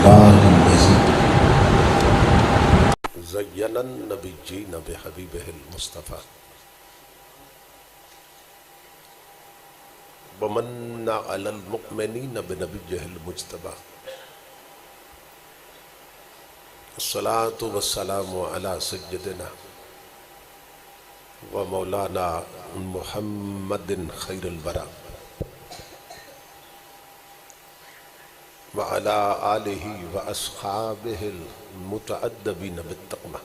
للہ الذی زین النبیین بحبیبہ المصطفیٰ ومن علی المؤمنین بنبیہ المجتبیٰ الصلاة والسلام علی سیدنا و مولانا محمد خیر الورا وعلی آلہ و اصحابہ المتعدبین بالتقویٰ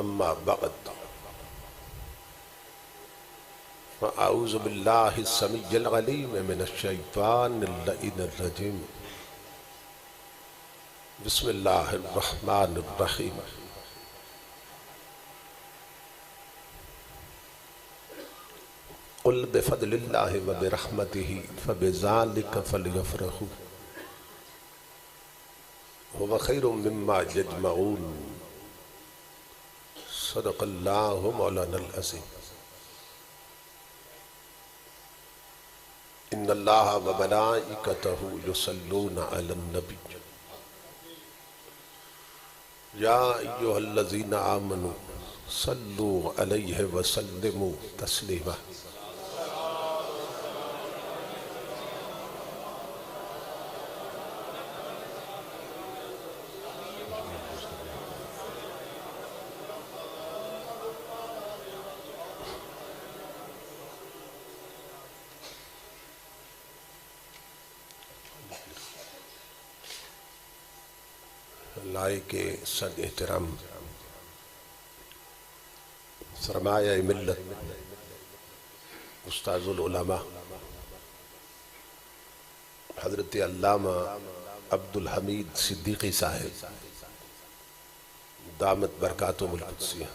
اما بعد فاعوذ باللہ السمیع العلیم من الشیطان اللعین الرجیم بسم اللہ الرحمن الرحیم قل بفضل اللہ وبرحمتہ فبذالک فلیفرحوا هو خیر مما یجمعون صدق اللہ مولانا العظیم ان اللہ وملائکتہ یصلون علی النبی یا ایہا الذین آمنوا صلوا علیہ وسلموا تسلیما لائق صد احترام سرمایہ ملت استاذ العلماء حضرت علامہ عبد الحمید صدیقی صاحب دامت برکاتہم القدسیہ،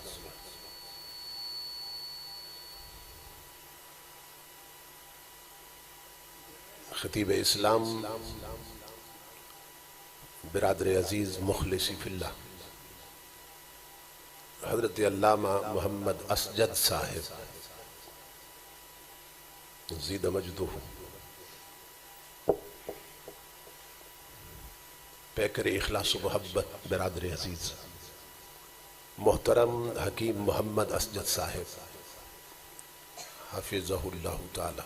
خطیب اسلام برادر عزیز مخلصی فی اللہ حضرت علامہ محمد اسجد صاحب زید مجدہ پیکر اخلاص و محبت برادر عزیز محترم حکیم محمد اسجد صاحب حفظہ اللہ تعالی،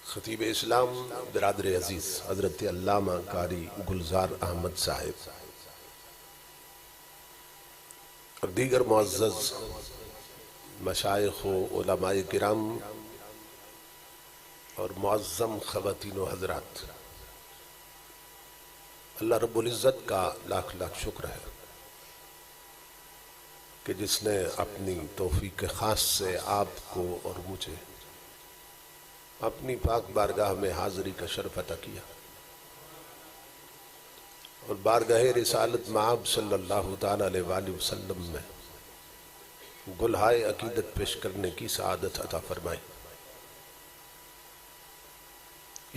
خطیب اسلام برادر عزیز حضرت علامہ قاری گلزار احمد صاحب اور دیگر معزز مشائخ و علماء کرام اور معظم خواتین و حضرات، اللہ رب العزت کا لاکھ لاکھ شکر ہے کہ جس نے اپنی توفیق خاص سے آپ کو اور مجھے اپنی پاک بارگاہ میں حاضری کا شرف عطا کیا اور بارگاہ رسالت مآب صلی اللہ تعالیٰ علیہ وآلہ وسلم میں گلہائے عقیدت پیش کرنے کی سعادت عطا فرمائی۔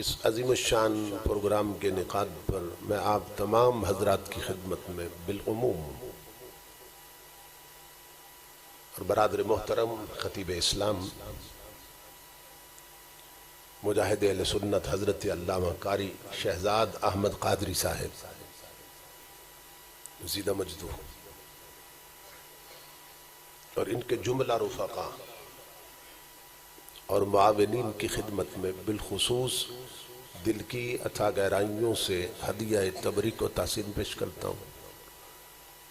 اس عظیم الشان پروگرام کے انعقاد پر میں آپ تمام حضرات کی خدمت میں بالعموم اور برادر محترم خطیب اسلام مجاہد اہل سنت حضرت علامہ قاری شہزاد احمد قادری صاحب زیدہ مجدہ اور ان کے جملہ رفقا اور معاونین کی خدمت میں بالخصوص دل کی عطا گہرائیوں سے ہدیہ تبریک و تحسین پیش کرتا ہوں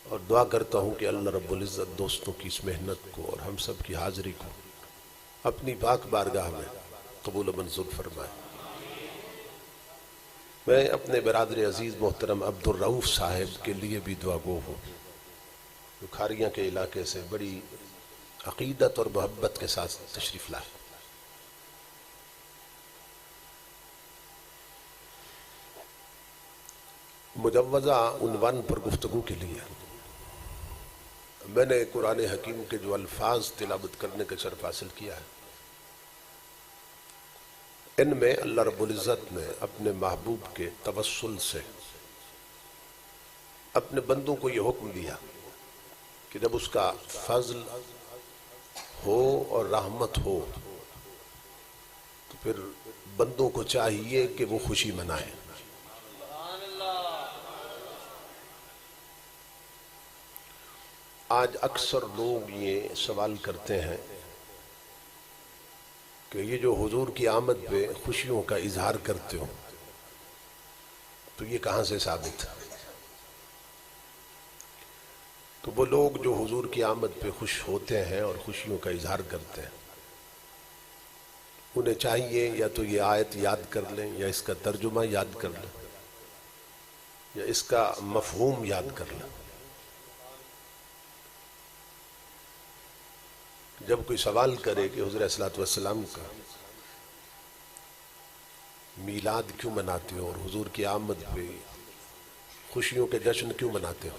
اور دعا کرتا ہوں کہ اللہ رب العزت دوستوں کی اس محنت کو اور ہم سب کی حاضری کو اپنی پاک بارگاہ میں قبول و منظور فرمائے۔ میں اپنے برادر عزیز محترم عبد الرؤف صاحب کے لیے بھی دعا گو ہوں جو کھاریاں کے علاقے سے بڑی عقیدت اور محبت کے ساتھ تشریف لائے۔ مجوزہ عنوان پر گفتگو کے لیے میں نے قرآن حکیم کے جو الفاظ تلاوت کرنے کا شرف حاصل کیا ہے، ان میں اللہ رب العزت نے اپنے محبوب کے توسل سے اپنے بندوں کو یہ حکم دیا کہ جب اس کا فضل ہو اور رحمت ہو پھر بندوں کو چاہیے کہ وہ خوشی منائیں۔ آج اکثر لوگ یہ سوال کرتے ہیں کہ یہ جو حضور کی آمد پہ خوشیوں کا اظہار کرتے ہو تو یہ کہاں سے ثابت ہے؟ تو وہ لوگ جو حضور کی آمد پہ خوش ہوتے ہیں اور خوشیوں کا اظہار کرتے ہیں انہیں چاہیے یا تو یہ آیت یاد کر لیں یا اس کا ترجمہ یاد کر لیں یا اس کا مفہوم یاد کر لیں۔ جب کوئی سوال کرے کہ حضور صلی اللہ علیہ وسلم کا میلاد کیوں مناتے ہو اور حضور کی آمد پہ خوشیوں کے جشن کیوں مناتے ہو،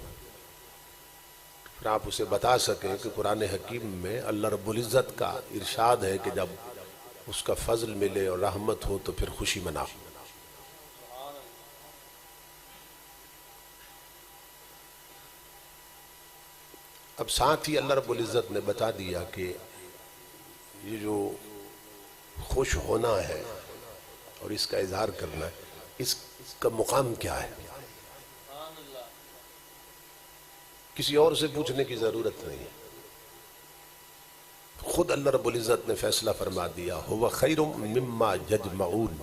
پھر آپ اسے بتا سکیں کہ قرآن حکیم میں اللہ رب العزت کا ارشاد ہے کہ جب اس کا فضل ملے اور رحمت ہو تو پھر خوشی مناؤ۔ اب ساتھ ہی اللہ رب العزت نے بتا دیا کہ یہ جو خوش ہونا ہے اور اس کا اظہار کرنا ہے اس کا مقام کیا ہے، کسی اور سے پوچھنے کی ضرورت نہیں ہے، خود اللہ رب العزت نے فیصلہ فرما دیا هو خیر مما یجمعون،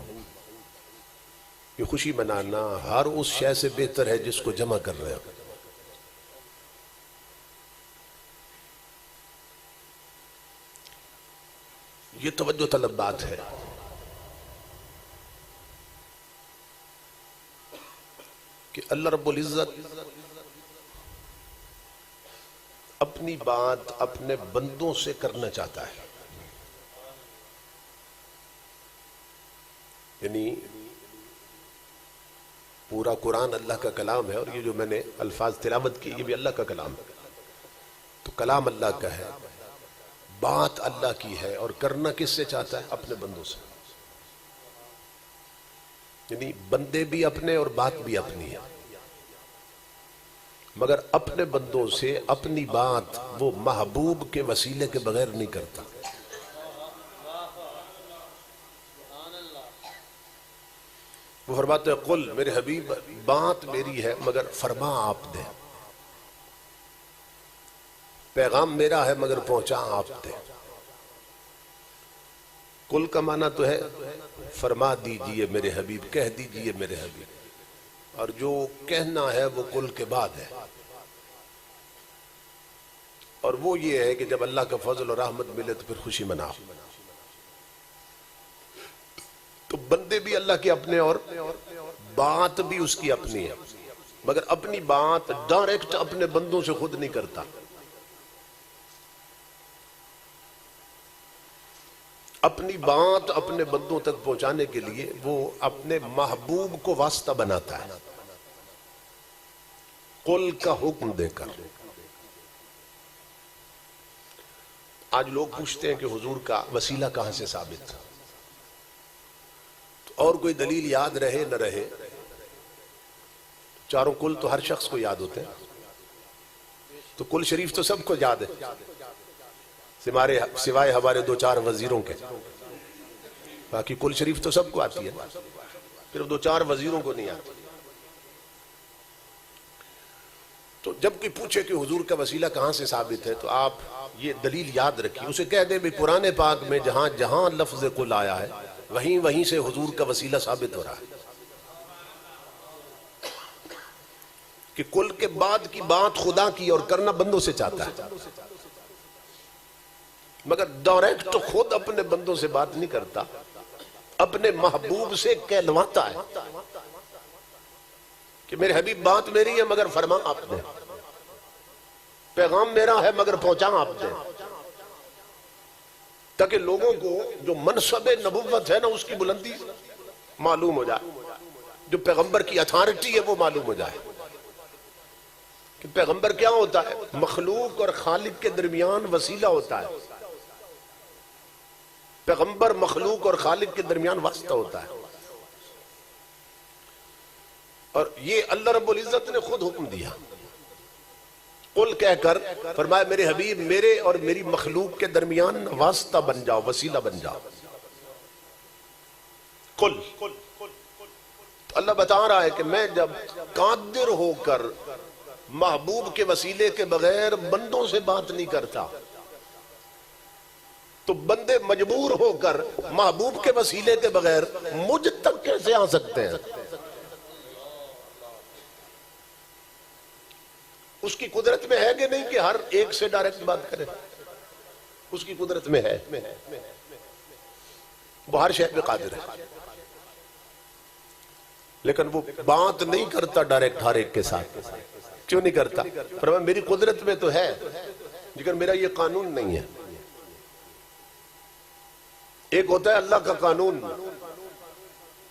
یہ خوشی منانا ہر اس شے سے بہتر ہے جس کو جمع کر رہے ہو۔ یہ توجہ طلب بات ہے کہ اللہ رب العزت اپنی بات اپنے بندوں سے کرنا چاہتا ہے، یعنی پورا قرآن اللہ کا کلام ہے اور یہ جو میں نے الفاظ تلاوت کی یہ بھی اللہ کا کلام ہے، تو کلام اللہ کا ہے، بات اللہ کی ہے، اور کرنا کس سے چاہتا ہے؟ اپنے بندوں سے، یعنی بندے بھی اپنے اور بات بھی اپنی ہے، مگر اپنے بندوں سے اپنی بات وہ محبوب کے وسیلے کے بغیر نہیں کرتا۔ وہ فرماتے ہیں قل میرے حبیب بات میری ہے مگر فرما آپ دیں، پیغام میرا ہے مگر پہنچا آپ دیں۔ قل کا معنی تو ہے فرما دیجئے میرے حبیب، کہہ دیجئے میرے حبیب، اور جو کہنا ہے وہ قل کے بعد ہے، اور وہ یہ ہے کہ جب اللہ کا فضل اور رحمت ملے تو پھر خوشی مناؤ۔ تو بندے بھی اللہ کے اپنے اور بات بھی اس کی اپنی ہے، مگر اپنی بات ڈائریکٹ اپنے بندوں سے خود نہیں کرتا، اپنی بات اپنے بندوں تک پہنچانے کے لیے وہ اپنے محبوب کو واسطہ بناتا ہے قل کا حکم دے کر۔ آج لوگ پوچھتے ہیں کہ حضور کا وسیلہ کہاں سے ثابت، اور کوئی دلیل یاد رہے نہ رہے، چاروں کل تو ہر شخص کو یاد ہوتے ہیں، تو کل شریف تو سب کو یاد ہے سوائے ہمارے دو چار وزیروں کے، باقی کل شریف تو سب کو آتی ہے، صرف دو چار وزیروں کو نہیں آتی۔ تو جب کوئی پوچھے کہ حضور کا وسیلہ کہاں سے ثابت ہے تو آپ یہ دلیل یاد رکھیے، اسے کہہ دیں بھی قرآن پاک میں جہاں جہاں لفظ قل آیا ہے وہیں سے حضور کا وسیلہ ثابت ہو رہا ہے کہ قل کے بعد کی بات خدا کی اور کرنا بندوں سے چاہتا ہے، مگر ڈائریکٹ خود اپنے بندوں سے بات نہیں کرتا، اپنے محبوب سے کہلواتا ہے کہ میرے حبیب بات میری ہے مگر فرما آپ دیں، پیغام میرا ہے مگر پہنچا آپ دیں، تاکہ لوگوں کو جو منصب نبوت ہے نا اس کی بلندی معلوم ہو جائے، جو پیغمبر کی اتھارٹی ہے وہ معلوم ہو جائے کہ پیغمبر کیا ہوتا ہے، مخلوق اور خالق کے درمیان وسیلہ ہوتا ہے، پیغمبر مخلوق اور خالق کے درمیان واسطہ ہوتا ہے، اور یہ اللہ رب العزت نے خود حکم دیا قل کہہ کر، فرمایا میرے حبیب میرے اور میری مخلوق کے درمیان واسطہ بن جاؤ، وسیلہ بن جاؤ۔ کل اللہ بتا رہا ہے کہ میں جب قادر ہو کر محبوب کے وسیلے کے بغیر بندوں سے بات نہیں کرتا تو بندے مجبور ہو کر محبوب کے وسیلے کے بغیر مجھ تک کیسے آ سکتے ہیں؟ اس کی قدرت میں ہے کہ نہیں کہ ہر ایک سے ڈائریکٹ بات کرے؟ اس کی قدرت میں ہے، وہ ہر شے پہ قادر ہے، لیکن وہ بات نہیں کرتا ڈائریکٹ ہر ایک کے ساتھ۔ کیوں نہیں کرتا؟ فرمایا میری قدرت میں تو ہے لیکن میرا یہ قانون نہیں ہے۔ ایک ہوتا ہے اللہ کا قانون،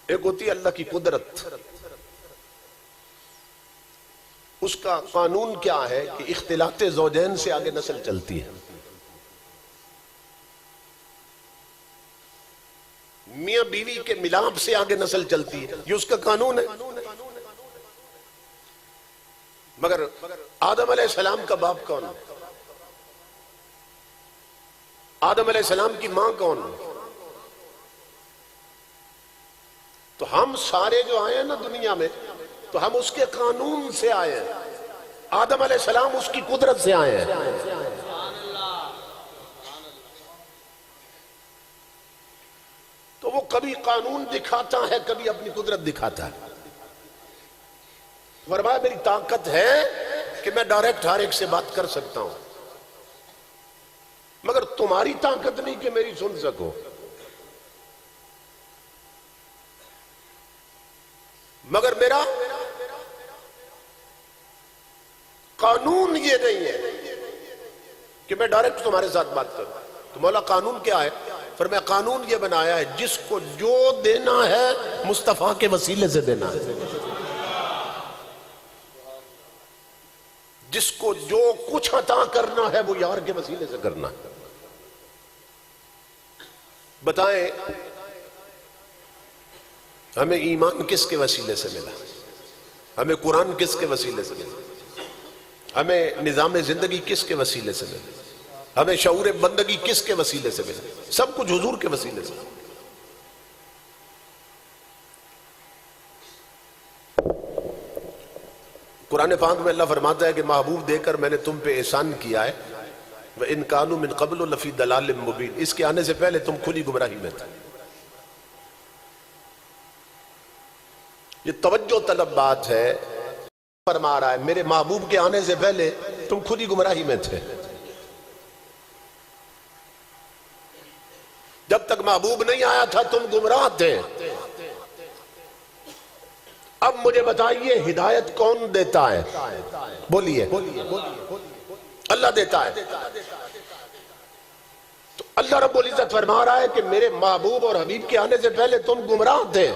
ایک ہوتی ہے اللہ کی قدرت۔ اس کا قانون کیا ہے کہ اختلاط زوجین سے آگے نسل چلتی ہے، میاں بیوی کے ملاپ سے آگے نسل چلتی ہے، یہ اس کا قانون ہے۔ مگر آدم علیہ السلام کا باپ کون ہے؟ آدم علیہ السلام کی ماں کون ہے؟ تو ہم سارے جو آئے ہیں نا دنیا میں تو ہم اس کے قانون سے آئے ہیں، آدم علیہ السلام اس کی قدرت سے آئے ہیں۔ تو وہ کبھی قانون دکھاتا ہے، کبھی اپنی قدرت دکھاتا ہے۔ فرمایا میری طاقت ہے کہ میں ڈائریکٹ ہر ایک سے بات کر سکتا ہوں، مگر تمہاری طاقت نہیں کہ میری سن سکو۔ مگر میرا قانون یہ نہیں ہے کہ میں ڈائریکٹ تمہارے ساتھ بات کروں۔ تو مولا قانون کیا ہے؟ فرمایا قانون یہ بنایا ہے جس کو جو دینا ہے مصطفیٰ کے وسیلے سے دینا ہے، جس کو جو کچھ عطا کرنا ہے وہ یار کے وسیلے سے کرنا ہے۔ بتائیں ہمیں ایمان کس کے وسیلے سے ملا؟ ہمیں قرآن کس کے وسیلے سے ملا؟ ہمیں نظام زندگی کس کے وسیلے سے ملا؟ ہمیں شعور بندگی کس کے وسیلے سے ملا؟ سب کچھ حضور کے وسیلے سے۔ قرآن پاک میں اللہ فرماتا ہے کہ محبوب دے کر میں نے تم پہ احسان کیا ہے، وَإِن كَانُوا مِن قَبْلُ لَفِي ضَلَالٍ مُبِينٍ، اس کے آنے سے پہلے تم کھلی گمراہی میں تھے۔ یہ توجہ طلب بات ہے۔ فرما رہا ہے میرے محبوب کے آنے سے پہلے تم کھلی گمراہی میں تھے۔ جب تک محبوب نہیں آیا تھا تم گمراہ تھے۔ اب مجھے بتائیے ہدایت کون دیتا ہے؟ بولیے۔ اللہ دیتا ہے۔ تو اللہ رب العزت فرما رہا ہے کہ میرے محبوب اور حبیب کے آنے سے پہلے تم گمراہ تھے،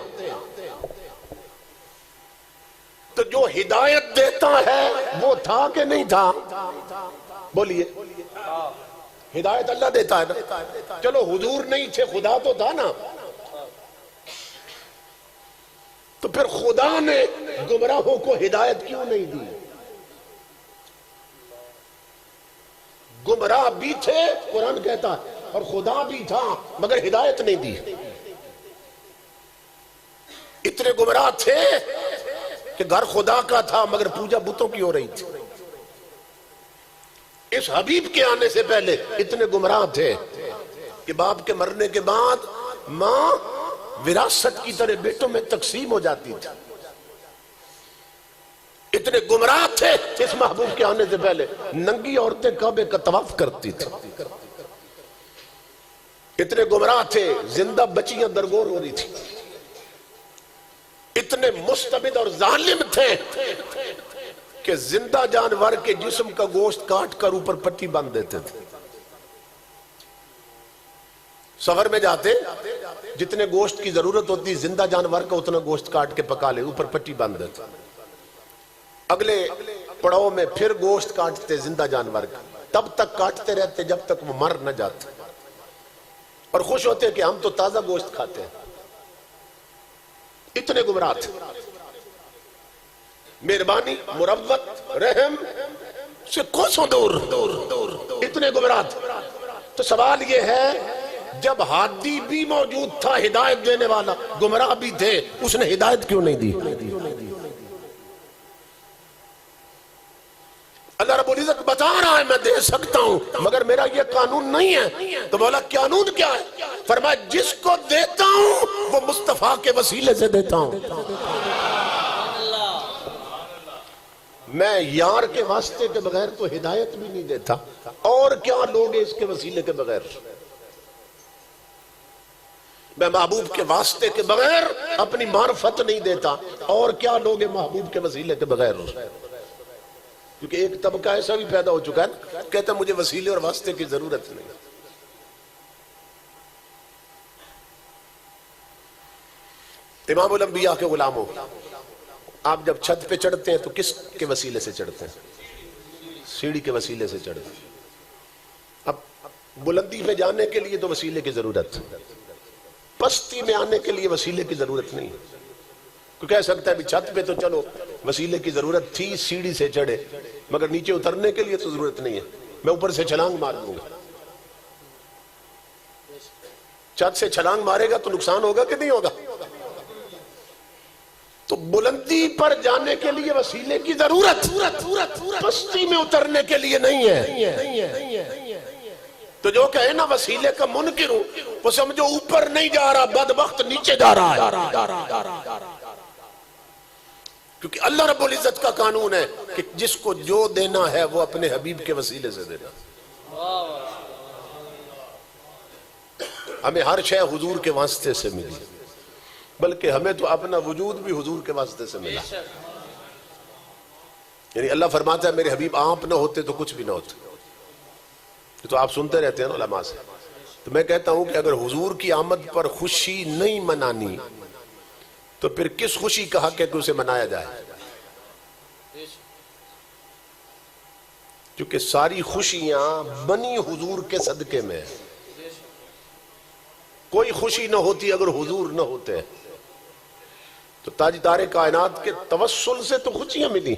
تو جو ہدایت دیتا ہے وہ تھا کہ نہیں تھا؟ بولیے۔ ہدایت اللہ دیتا ہے نا۔ چلو حضور نہیں تھے، خدا تو تھا نا، تو پھر خدا نے گمراہوں کو ہدایت کیوں نہیں دی؟ گمراہ بھی تھے قرآن کہتا ہے، اور خدا بھی تھا مگر ہدایت نہیں دی۔ اتنے گمراہ تھے کہ گھر خدا کا تھا مگر پوجا بتوں کی ہو رہی تھی۔ اس حبیب کے آنے سے پہلے اتنے گمراہ تھے کہ باپ کے مرنے کے بعد ماں وراثت کی طرح بیٹوں میں تقسیم ہو جاتی تھی۔ اتنے گمراہ تھے اس محبوب کے آنے سے پہلے ننگی عورتیں کعبے کا طواف کرتی تھی۔ اتنے گمراہ تھے زندہ بچیاں درگور ہو رہی تھی۔ اتنے مستبد اور ظالم تھے کہ زندہ جانور کے جسم کا گوشت کاٹ کر اوپر پٹی باندھ دیتے تھے۔ سفر میں جاتے جتنے گوشت کی ضرورت ہوتی زندہ جانور کا اتنا گوشت کاٹ کے پکا لے، اوپر پٹی باندھ دیتے۔ اگلے پڑاؤ میں پھر گوشت کاٹتے زندہ جانور کا، تب تک کاٹتے رہتے جب تک وہ مر نہ جاتے، اور خوش ہوتے کہ ہم تو تازہ گوشت کھاتے ہیں۔ اتنے گمراہ تھے۔ مہربانی، مروت، رحم سے کوسوں دور اتنے گمراہ تھے۔ تو سوال یہ ہے جب ہادی بھی موجود تھا ہدایت دینے والا، گمراہ بھی تھے، اس نے ہدایت کیوں نہیں دی؟ اللہ رب العزت بتا رہا ہے میں دے سکتا ہوں مگر میرا یہ قانون نہیں ہے۔ تو بولا قانون کیا ہے؟ فرمایا جس کو دیتا ہوں وہ مصطفیٰ کے وسیلے سے دیتا ہوں۔ میں یار کے واسطے کے بغیر تو ہدایت بھی نہیں دیتا، اور کیا لوگ اس کے وسیلے کے بغیر؟ میں محبوب کے واسطے کے بغیر اپنی معرفت نہیں دیتا، اور کیا لوگ محبوب کے وسیلے کے بغیر؟ کیونکہ ایک طبقہ ایسا بھی پیدا ہو چکا ہے کہتا ہے مجھے وسیلے اور واسطے کی ضرورت نہیں۔ امام الانبیاء کے غلاموں، آپ جب چھت پہ چڑھتے ہیں تو کس کے وسیلے سے چڑھتے ہیں؟ سیڑھی کے وسیلے سے چڑھتے ہیں۔ اب بلندی پہ جانے کے لیے تو وسیلے کی ضرورت، پستی میں آنے کے لیے وسیلے کی ضرورت نہیں۔ کوئی کہہ سکتا ہے بھی چھت پہ تو چلو وسیلے کی ضرورت تھی، سیڑھی سے چڑھے، مگر نیچے اترنے کے لیے تو ضرورت نہیں ہے، میں اوپر سے چھلانگ مار دوں گا۔ چھت سے چھلانگ مارے گا تو نقصان ہوگا کہ نہیں ہوگا؟ تو بلندی پر جانے کے لیے وسیلے کی ضرورت، پستی میں اترنے کے لیے نہیں ہے۔ تو جو کہے نا وسیلے کا منکر ہوں، وہ سمجھو اوپر نہیں جا رہا، بدبخت نیچے جا رہا ہے۔ کیونکہ اللہ رب العزت کا قانون ہے کہ جس کو جو دینا ہے وہ اپنے حبیب کے وسیلے سے دینا۔ ہمیں ہر شے حضور کے واسطے سے ملی، بلکہ ہمیں تو اپنا وجود بھی حضور کے واسطے سے ملا۔ یعنی اللہ فرماتا ہے میرے حبیب آپ نہ ہوتے تو کچھ بھی نہ ہوتا۔ تو آپ سنتے رہتے ہیں نا علماء سے، تو میں کہتا ہوں کہ اگر حضور کی آمد پر خوشی نہیں منانی تو پھر کس خوشی کا حق ہے کہ اسے منایا جائے؟ کیونکہ ساری خوشیاں بنی حضور کے صدقے میں ہیں۔ کوئی خوشی نہ ہوتی اگر حضور نہ ہوتے، تو تاجدار کائنات کے توسل سے تو خوشیاں ملی۔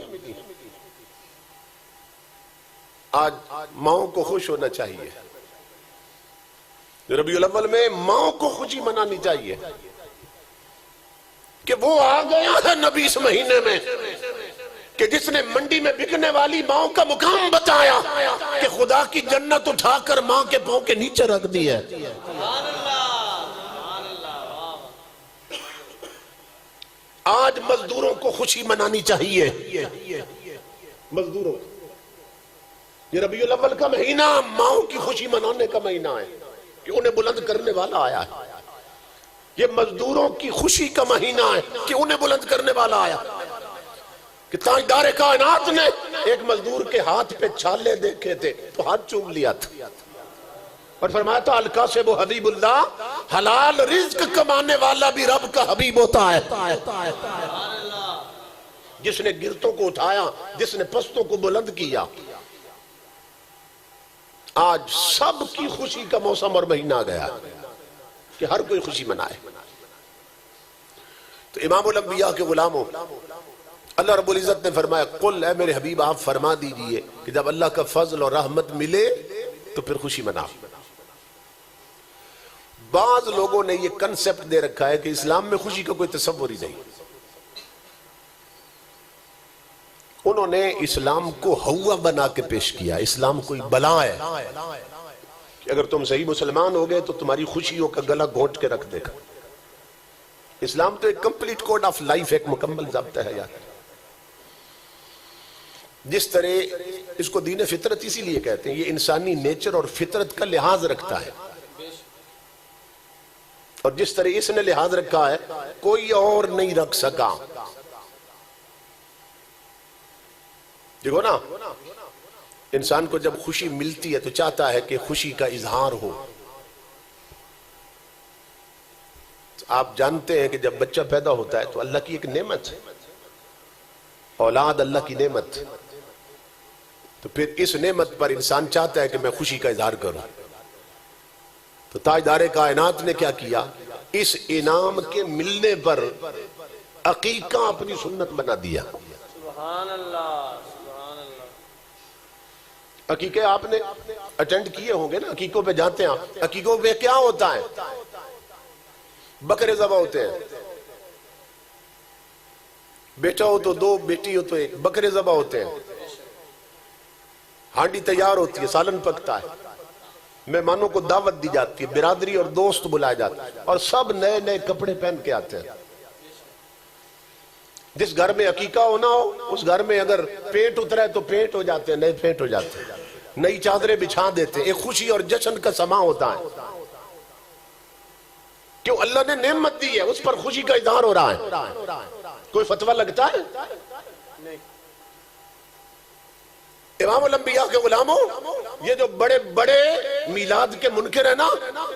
آج ماؤں کو خوش ہونا چاہیے، ربیع الاول میں ماؤں کو خوشی منانی چاہیے کہ وہ آ گیا ہے نبی اس مہینے میں کہ جس نے منڈی میں بکنے والی ماؤں کا مقام بتایا کہ خدا کی جنت اٹھا کر ماں کے پاؤں کے نیچے رکھ دی ہے۔ آج مزدوروں کو خوشی منانی چاہیے، مزدوروں، یہ ربیع الاول کا مہینہ ماؤں کی خوشی منانے کا مہینہ ہے کہ انہیں بلند کرنے والا آیا ہے۔ یہ مزدوروں کی خوشی کا مہینہ ہے کہ انہیں بلند کرنے والا آیا۔ کہ تاجدار کائنات نے ایک مزدور کے ہاتھ پہ چھالے دیکھے تھے تو ہاتھ چوم لیا تھا اور فرمایا تھا القاسب و حبیب اللہ، حلال رزق کمانے والا بھی رب کا حبیب ہوتا ہے۔ جس نے گرتوں کو اٹھایا، جس نے پستوں کو بلند کیا۔ آج سب کی خوشی کا موسم اور مہینہ آ گیا کہ ہر کوئی خوشی منائے۔ تو امام الانبیاء کے غلاموں، اللہ رب العزت نے فرمایا قل، اے میرے حبیب آپ فرما دیجئے کہ جب اللہ کا فضل اور رحمت ملے تو پھر خوشی مناؤ۔ بعض لوگوں نے یہ کنسپٹ دے رکھا ہے کہ اسلام میں خوشی کا کوئی تصور ہی نہیں۔ انہوں نے اسلام کو ہوا بنا کے پیش کیا، اسلام کوئی بلا ہے کہ اگر تم صحیح مسلمان ہو گئے تو تمہاری خوشیوں کا گلا گھونٹ کے رکھ دے گا۔ اسلام تو ایک کمپلیٹ کوڈ آف لائف، ایک مکمل ضابطہ ہے یار۔ جس طرح اس کو دین فطرت اسی لیے کہتے ہیں، یہ انسانی نیچر اور فطرت کا لحاظ رکھتا ہے، اور جس طرح اس نے لحاظ رکھا ہے کوئی اور نہیں رکھ سکا۔ دیکھو نا، انسان کو جب خوشی ملتی ہے تو چاہتا ہے کہ خوشی کا اظہار ہو۔ آپ جانتے ہیں کہ جب بچہ پیدا ہوتا ہے تو اللہ کی ایک نعمت ہے، اولاد اللہ کی نعمت، تو پھر اس نعمت پر انسان چاہتا ہے کہ میں خوشی کا اظہار کروں۔ تو تاجدار کائنات نے کیا کیا؟ اس انعام کے ملنے پر عقیقہ اپنی سنت بنا دیا۔ سبحان اللہ، سبحان اللہ۔ عقیقہ آپ نے اٹینڈ کیے ہوں گے نا، عقیقوں پہ جاتے ہیں آپ، عقیقوں پہ کیا ہوتا ہے؟ بکرے ذبح ہوتے ہیں، بیٹا ہو تو دو، بیٹی ہو تو ایک، بکرے ذبح ہوتے ہیں، ہانڈی تیار ہوتی ہے، سالن پکتا ہے، مہمانوں کو دعوت دی جاتی ہے، برادری اور دوست بلائے جاتے ہیں، اور سب نئے نئے کپڑے پہن کے آتے ہیں۔ جس گھر میں عقیقہ ہونا ہو اس گھر میں اگر پینٹ اترا ہے تو پینٹ ہو جاتے ہیں، نئے پینٹ ہو جاتے ہیں، نئی چادریں بچھا دیتے ہیں، ایک خوشی اور جشن کا سما ہوتا ہے۔ کیوں؟ اللہ نے نعمت دی ہے، اس پر خوشی کا اظہار ہو رہا ہے۔ کوئی فتویٰ لگتا ہے؟ امام الانبیاء کے غلاموں، یہ جو بڑے بڑے میلاد کے منکر ہیں نا،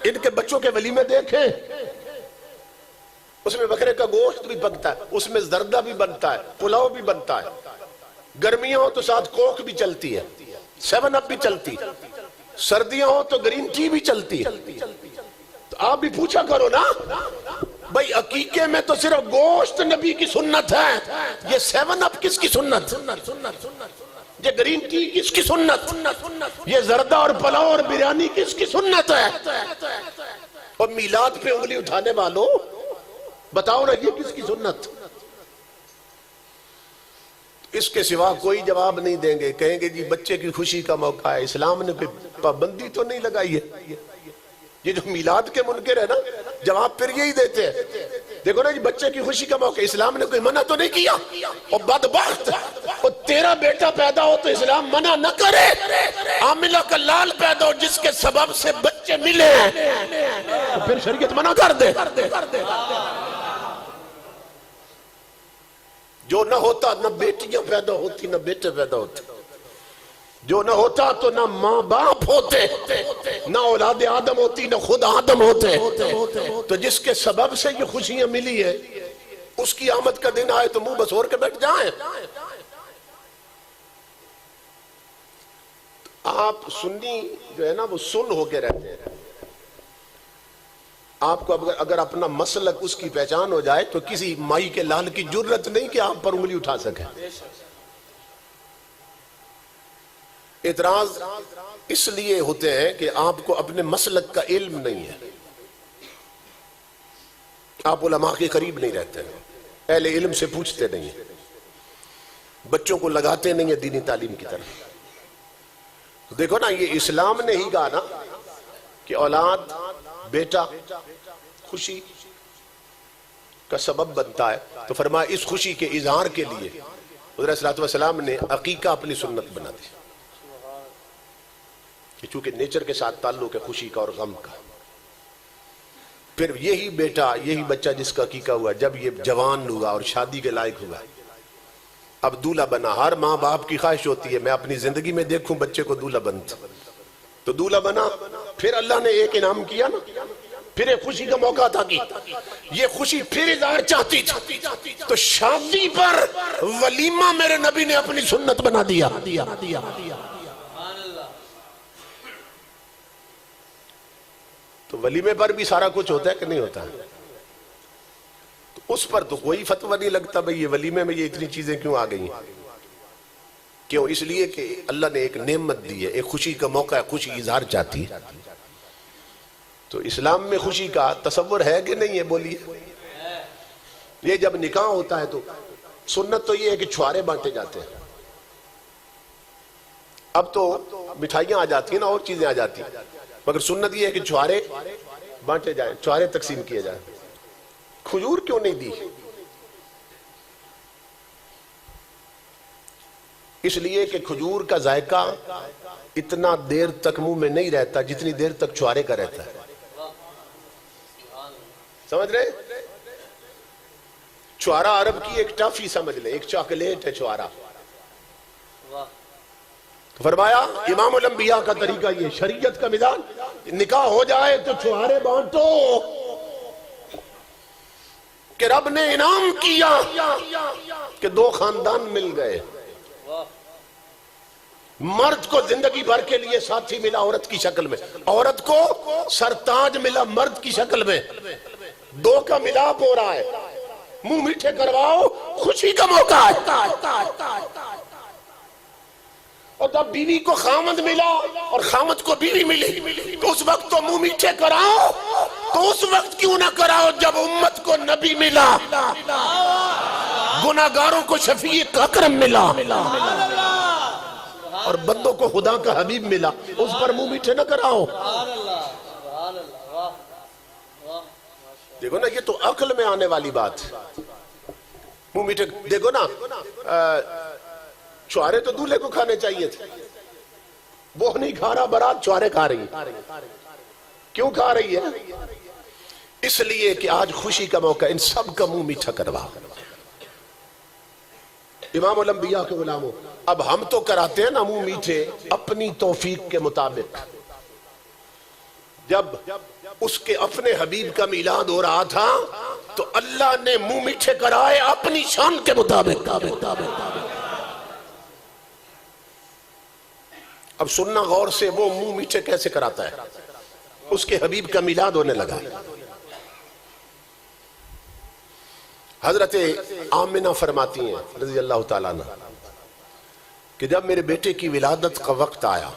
ان کے بچوں کے ولیمے دیکھیں، اس میں بکرے کا گوشت بھی بنتا ہے، اس میں زردہ بھی بنتا ہے، پلاؤ بھی بنتا ہے، گرمیاں ہو تو ساتھ کوک بھی چلتی ہے، 7 اپ بھی چلتی، سردیاں ہو تو گرین ٹی بھی چلتی ہے۔ تو آپ بھی پوچھا کرو نا بھئی، عقیقے میں تو صرف گوشت نبی کی سنت ہے، یہ 7 اپ کس کی سنت؟ یہ گرین ٹی کس کی سنت؟ یہ زردہ اور پلاؤ اور بریانی کس کی سنت ہے؟ اور میلاد پہ انگلی اٹھانے والوں بتاؤ نا یہ کس کی سنت؟ اس کے سوا کوئی جواب نہیں دیں گے، کہیں گے جی بچے کی خوشی کا موقع ہے، اسلام نے کوئی پابندی تو نہیں لگائی ہے۔ یہ جو میلاد کے منکر ہے نا، جواب پھر یہی دیتے ہیں، دیکھو نا جی بچے کی خوشی کا موقع، اسلام نے کوئی منع تو نہیں کیا۔ اور بدبخت، اور تیرا بیٹا پیدا ہو تو اسلام منع نہ کرے، عاملہ کا لال پیدا ہو جس کے سبب سے بچے ملے تو پھر شریعت منع کر دے۔ جو نہ ہوتا نہ بیٹیاں پیدا ہوتی نہ بیٹے پیدا ہوتے، جو نہ ہوتا تو نہ ماں باپ ہوتے، نہ اولاد آدم ہوتی نہ خود آدم ہوتے۔ تو جس کے سبب سے یہ خوشیاں ملی ہے، اس کی آمد کا دن آئے تو منہ بسور کے بیٹھ جائیں۔ آپ سنی جو ہے نا وہ سن ہو کے رہتے ہیں، آپ کو اگر اپنا مسلک اس کی پہچان ہو جائے تو کسی مائی کے لال کی جرت نہیں کہ آپ پر انگلی اٹھا سکے۔ اعتراض اس لیے ہوتے ہیں کہ آپ کو اپنے مسلک کا علم نہیں ہے، آپ علماء کے قریب نہیں رہتے ہیں، اہل علم سے پوچھتے نہیں ہیں، بچوں کو لگاتے نہیں ہیں دینی تعلیم کی طرف۔ دیکھو نا، یہ اسلام نے ہی کہا نا کہ اولاد، بیٹا خوشی کا سبب بنتا ہے، تو فرمایا اس خوشی کے اظہار کے لیے حضرت صلی اللہ علیہ وسلم نے عقیقہ اپنی سنت بنا دی، چونکہ نیچر کے ساتھ تعلق ہے خوشی کا اور غم کا۔ پھر یہی بیٹا، یہی بچہ جس کا عقیقہ ہوا، جب یہ جوان ہوا اور شادی کے لائق ہوا، اب دولہا بنا۔ ہر ماں باپ کی خواہش ہوتی ہے میں اپنی زندگی میں دیکھوں بچے کو دولہا بنتا، تو دولہا بنا۔ پھر اللہ نے ایک انعام کیا نا، پھر ایک خوشی کا موقع تھا کہ یہ خوشی پھر اظہار چاہتی تھی، تو شادی پر ولیمہ میرے نبی نے اپنی سنت بنا دیا۔ تو ولیمے پر بھی سارا کچھ ہوتا ہے کہ نہیں ہوتا؟ تو اس پر تو کوئی فتویٰ نہیں لگتا بھئی یہ ولیمے میں یہ اتنی چیزیں کیوں آ گئی ہیں؟ کیوں؟ اس لیے کہ اللہ نے ایک نعمت دی ہے، ایک خوشی کا موقع ہے، خوشی اظہار چاہتی ہے۔ تو اسلام میں خوشی کا تصور ہے کہ نہیں ہے؟ بولیے۔ یہ جب نکاح ہوتا ہے تو سنت تو یہ ہے کہ چھوارے بانٹے جاتے ہیں، اب تو مٹھائیاں آ جاتی ہیں نا اور چیزیں آ جاتی ہیں، مگر سنت یہ ہے کہ چھوارے بانٹے جائیں، چھوارے تقسیم کیے جائیں۔ کھجور کیوں نہیں دی؟ اس لیے کہ کھجور کا ذائقہ اتنا دیر تک منہ میں نہیں رہتا جتنی دیر تک چھوارے کا رہتا ہے، سمجھ رہے؟ چھوارا عرب کی ایک ٹافی سمجھ لیں، ایک چاکلیٹ ہے چھوارا۔ فرمایا امام الانبیاء کا طریقہ یہ، شریعت کا مزاج، نکاح ہو جائے تو چھوارے بانٹو کہ رب نے انعام کیا کہ 2 خاندان مل گئے، مرد کو زندگی بھر کے لیے ساتھی ملا عورت کی شکل میں، عورت کو سرتاج ملا مرد کی شکل میں، 2 کا ملاپ ہو رہا ہے، منہ میٹھے کرواؤ، خوشی کا موقع ہے۔ اور جب بیوی کو خامد ملا اور خامد کو بیوی ملی تو اس وقت تو منہ میٹھے کراؤ، تو اس وقت کیوں نہ کراؤ جب امت کو نبی ملا، گناہگاروں کو شفیع اکرم ملا اور بندوں کو خدا کا حبیب ملا، اس پر منہ میٹھے نہ کراؤ۔ دیکھو نا، یہ تو عقل میں آنے والی بات، منہ میٹھے۔ دیکھو نا، چوارے تو دولہے کو کھانے چاہیے تھے، وہ نہیں کھا رہا، برات چوارے کھا رہی ہے۔ کیوں کھا رہی ہے؟ اس لیے کہ آج خوشی کا موقع، ان سب کا منہ میٹھا کروا۔ امام الانبیاء کے غلاموں، اب ہم تو کراتے ہیں نا منہ میٹھے اپنی توفیق کے مطابق۔ جب اس کے اپنے حبیب کا میلاد ہو رہا تھا تو اللہ نے منہ میٹھے کرائے اپنی شان کے مطابق۔ اب سننا غور سے، وہ منہ میٹھے کیسے کراتا ہے؟ اس کے حبیب کا میلاد ہونے لگا، حضرت آمنہ فرماتی ہیں رضی اللہ تعالیٰ عنہ کہ جب میرے بیٹے کی ولادت کا وقت آیا،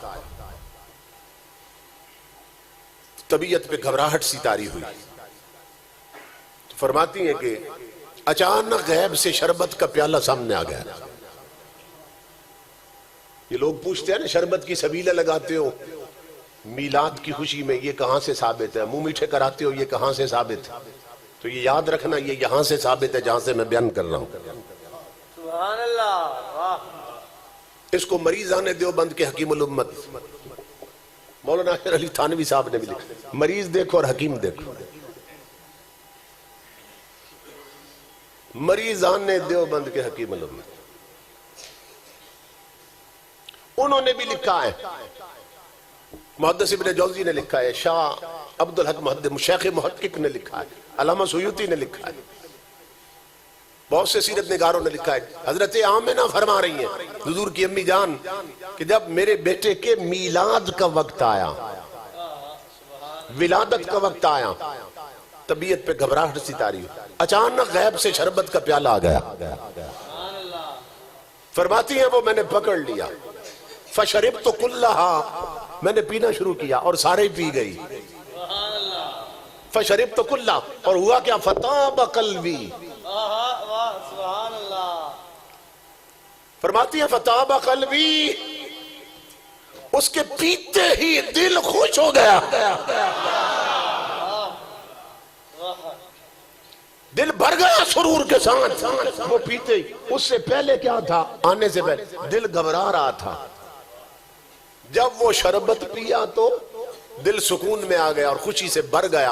طبیعت پہ گھبراہٹ سی طاری ہوئی، تو فرماتی ہیں کہ اچانک غیب سے شربت کا پیالہ سامنے آ گیا۔ یہ لوگ پوچھتے ہیں نا، شربت کی سبیلیں لگاتے ہو میلاد کی خوشی میں، یہ کہاں سے ثابت ہے؟ منہ میٹھے کراتے ہو، یہ کہاں سے ثابت ہے؟ تو یہ یاد رکھنا، یہ یہاں سے ثابت ہے جہاں سے میں بیان کر رہا ہوں۔ سبحان اللہ۔ اس کو مریضان دیوبند کے حکیم الامت مولانا احمد علی تھانوی صاحب نے بھی لکھا، مریض دیکھو اور حکیم دیکھو۔ مریضان دیوبند کے حکیم الامت، انہوں نے بھی لکھا ہے، محدث ابن جوزی نے لکھا ہے، شاہ عبدالحق محدث شیخ محقق نے لکھا ہے، علامہ سیوطی نے لکھا ہے، بہت سے سیرت نگاروں نے لکھا ہے۔ حضرت آمنہ فرما رہی ہیں، حضور کی امی جان، کہ جب میرے بیٹے کے میلاد کا وقت آیا، ولادت کا وقت آیا، طبیعت پہ گھبراہٹ سی طاری ہوئی، اچانک غیب سے شربت کا پیالہ آ گیا۔ فرماتی ہیں وہ میں نے پکڑ لیا، فشربت کلہا، میں نے پینا شروع کیا اور سارے ہی پی گئی۔ فشربت کلہا، اور ہوا کیا؟ فطاب قلبی، فرماتی ہے فطاب قلبی، اس کے پیتے ہی دل خوش ہو گیا، دل بھر گیا سرور کے ساتھ۔ وہ پیتے ہی، اس سے پہلے کیا تھا؟ آنے سے پہلے دل گھبرا رہا تھا، جب وہ شربت پیا تو دل سکون میں آ گیا اور خوشی سے بھر گیا۔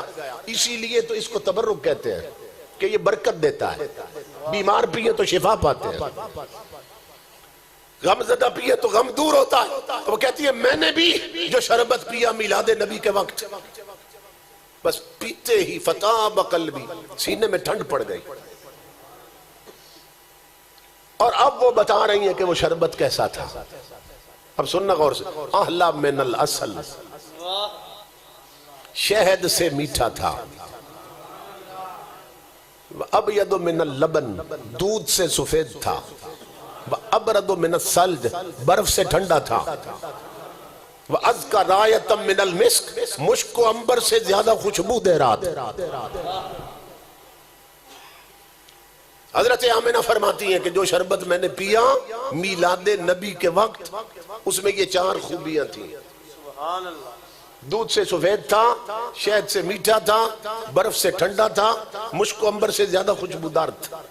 اسی لیے تو اس کو تبرک کہتے ہیں کہ یہ برکت دیتا ہے، بیمار پیے تو شفا پاتے ہیں، غم زدہ پیے تو غم دور ہوتا ہے۔ وہ کہتی ہے میں نے بھی جو شربت پیا میلاد نبی کے وقت، بس پیتے ہی فطاب قلبی، سینے میں ٹھنڈ پڑ گئی۔ اور اب وہ بتا رہی ہیں کہ وہ شربت کیسا تھا۔ اب سننا غور سے، احلی من العسل، شہد سے میٹھا تھا، ابید من اللبن، دودھ سے سفید تھا، ابرد من الثلج، برف سے ٹھنڈا تھا، وَأَذْكَ رَائَةً مِّنَ الْمِسْكِ، مشک و عنبر سے زیادہ خوشبو دے رہا تھا۔ حضرت آمنہ فرماتی ہیں کہ جو شربت میں نے پیا میلاد نبی کے وقت، اس میں یہ چار خوبیاں تھیں، دودھ سے سفید تھا، شہد سے میٹھا تھا، برف سے ٹھنڈا تھا، مشک و عنبر سے زیادہ خوشبودار تھا۔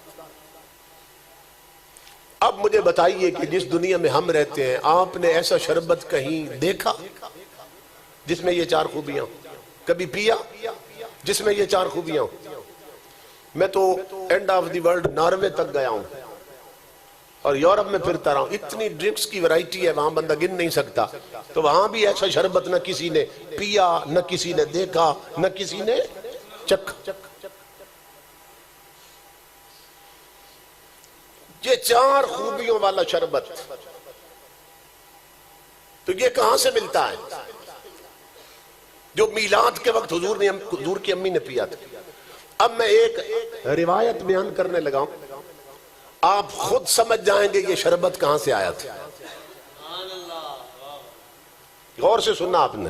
اب مجھے بتائیے کہ جس دنیا میں ہم رہتے ہیں، آپ نے ایسا شربت کہیں دیکھا جس میں یہ چار خوبیاں ہوں؟ کبھی پیا جس میں یہ چار خوبیاں ہوں؟ میں تو and of the world Norway تک گیا ہوں اور یورپ میں پھرتا رہا ہوں، اتنی ڈرنکس کی ورائٹی ہے وہاں، بندہ گن نہیں سکتا۔ تو وہاں بھی ایسا شربت نہ کسی نے پیا، نہ کسی نے دیکھا، نہ کسی نے چکھا۔ یہ چار خوبیوں والا شربت، تو یہ کہاں سے ملتا ہے؟ جو میلاد کے وقت حضور کی امی نے پیا تھا۔ اب میں ایک روایت بیان کرنے لگا ہوں، آپ خود سمجھ جائیں گے یہ شربت کہاں سے آیا تھا۔ غور سے سننا آپ نے.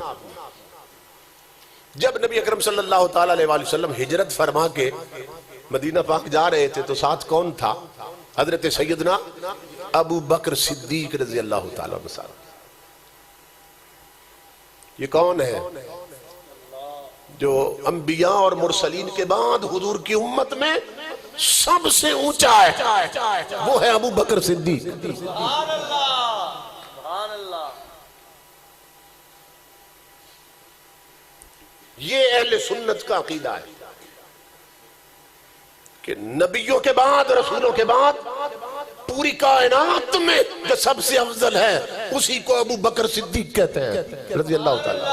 جب نبی اکرم صلی اللہ تعالی علیہ وآلہ وسلم ہجرت فرما کے مدینہ پاک جا رہے تھے تو ساتھ کون تھا؟ حضرت سیدنا ابو بکر صدیق رضی اللہ تعالیٰ عنہ. یہ کون ہے جو انبیاء اور مرسلین کے بعد حضور کی امت میں سب سے اونچا ہے؟ وہ ہے ابو بکر صدیق. سبحان اللہ سبحان اللہ. یہ اہل سنت کا عقیدہ ہے کہ نبیوں کے بعد رسولوں کے بعد پوری کائنات میں جو سب سے افضل ہے اسی کو ابو بکر صدیق کہتے ہیں رضی اللہ تعالیٰ.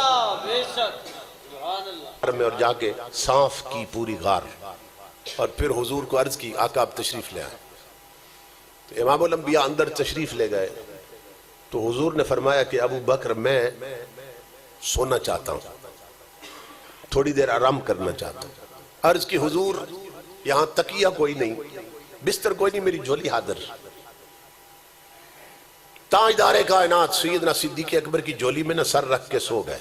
بے شک سبحان اللہ. میں اور جا کے صاف کی پوری غار اور پھر حضور کو عرض کی آقا آپ تشریف لے آئے. تو امام الانبیاء اندر تشریف لے گئے تو حضور نے فرمایا کہ ابو بکر میں سونا چاہتا ہوں, تھوڑی دیر آرام کرنا چاہتا ہوں. عرض کی حضور یہاں تکیہ کوئی نہیں, بستر کوئی نہیں, میری جھولی حاضر. تاجدار کائنات سیدنا صدیق اکبر کی جھولی میں نہ سر رکھ کے سو گئے.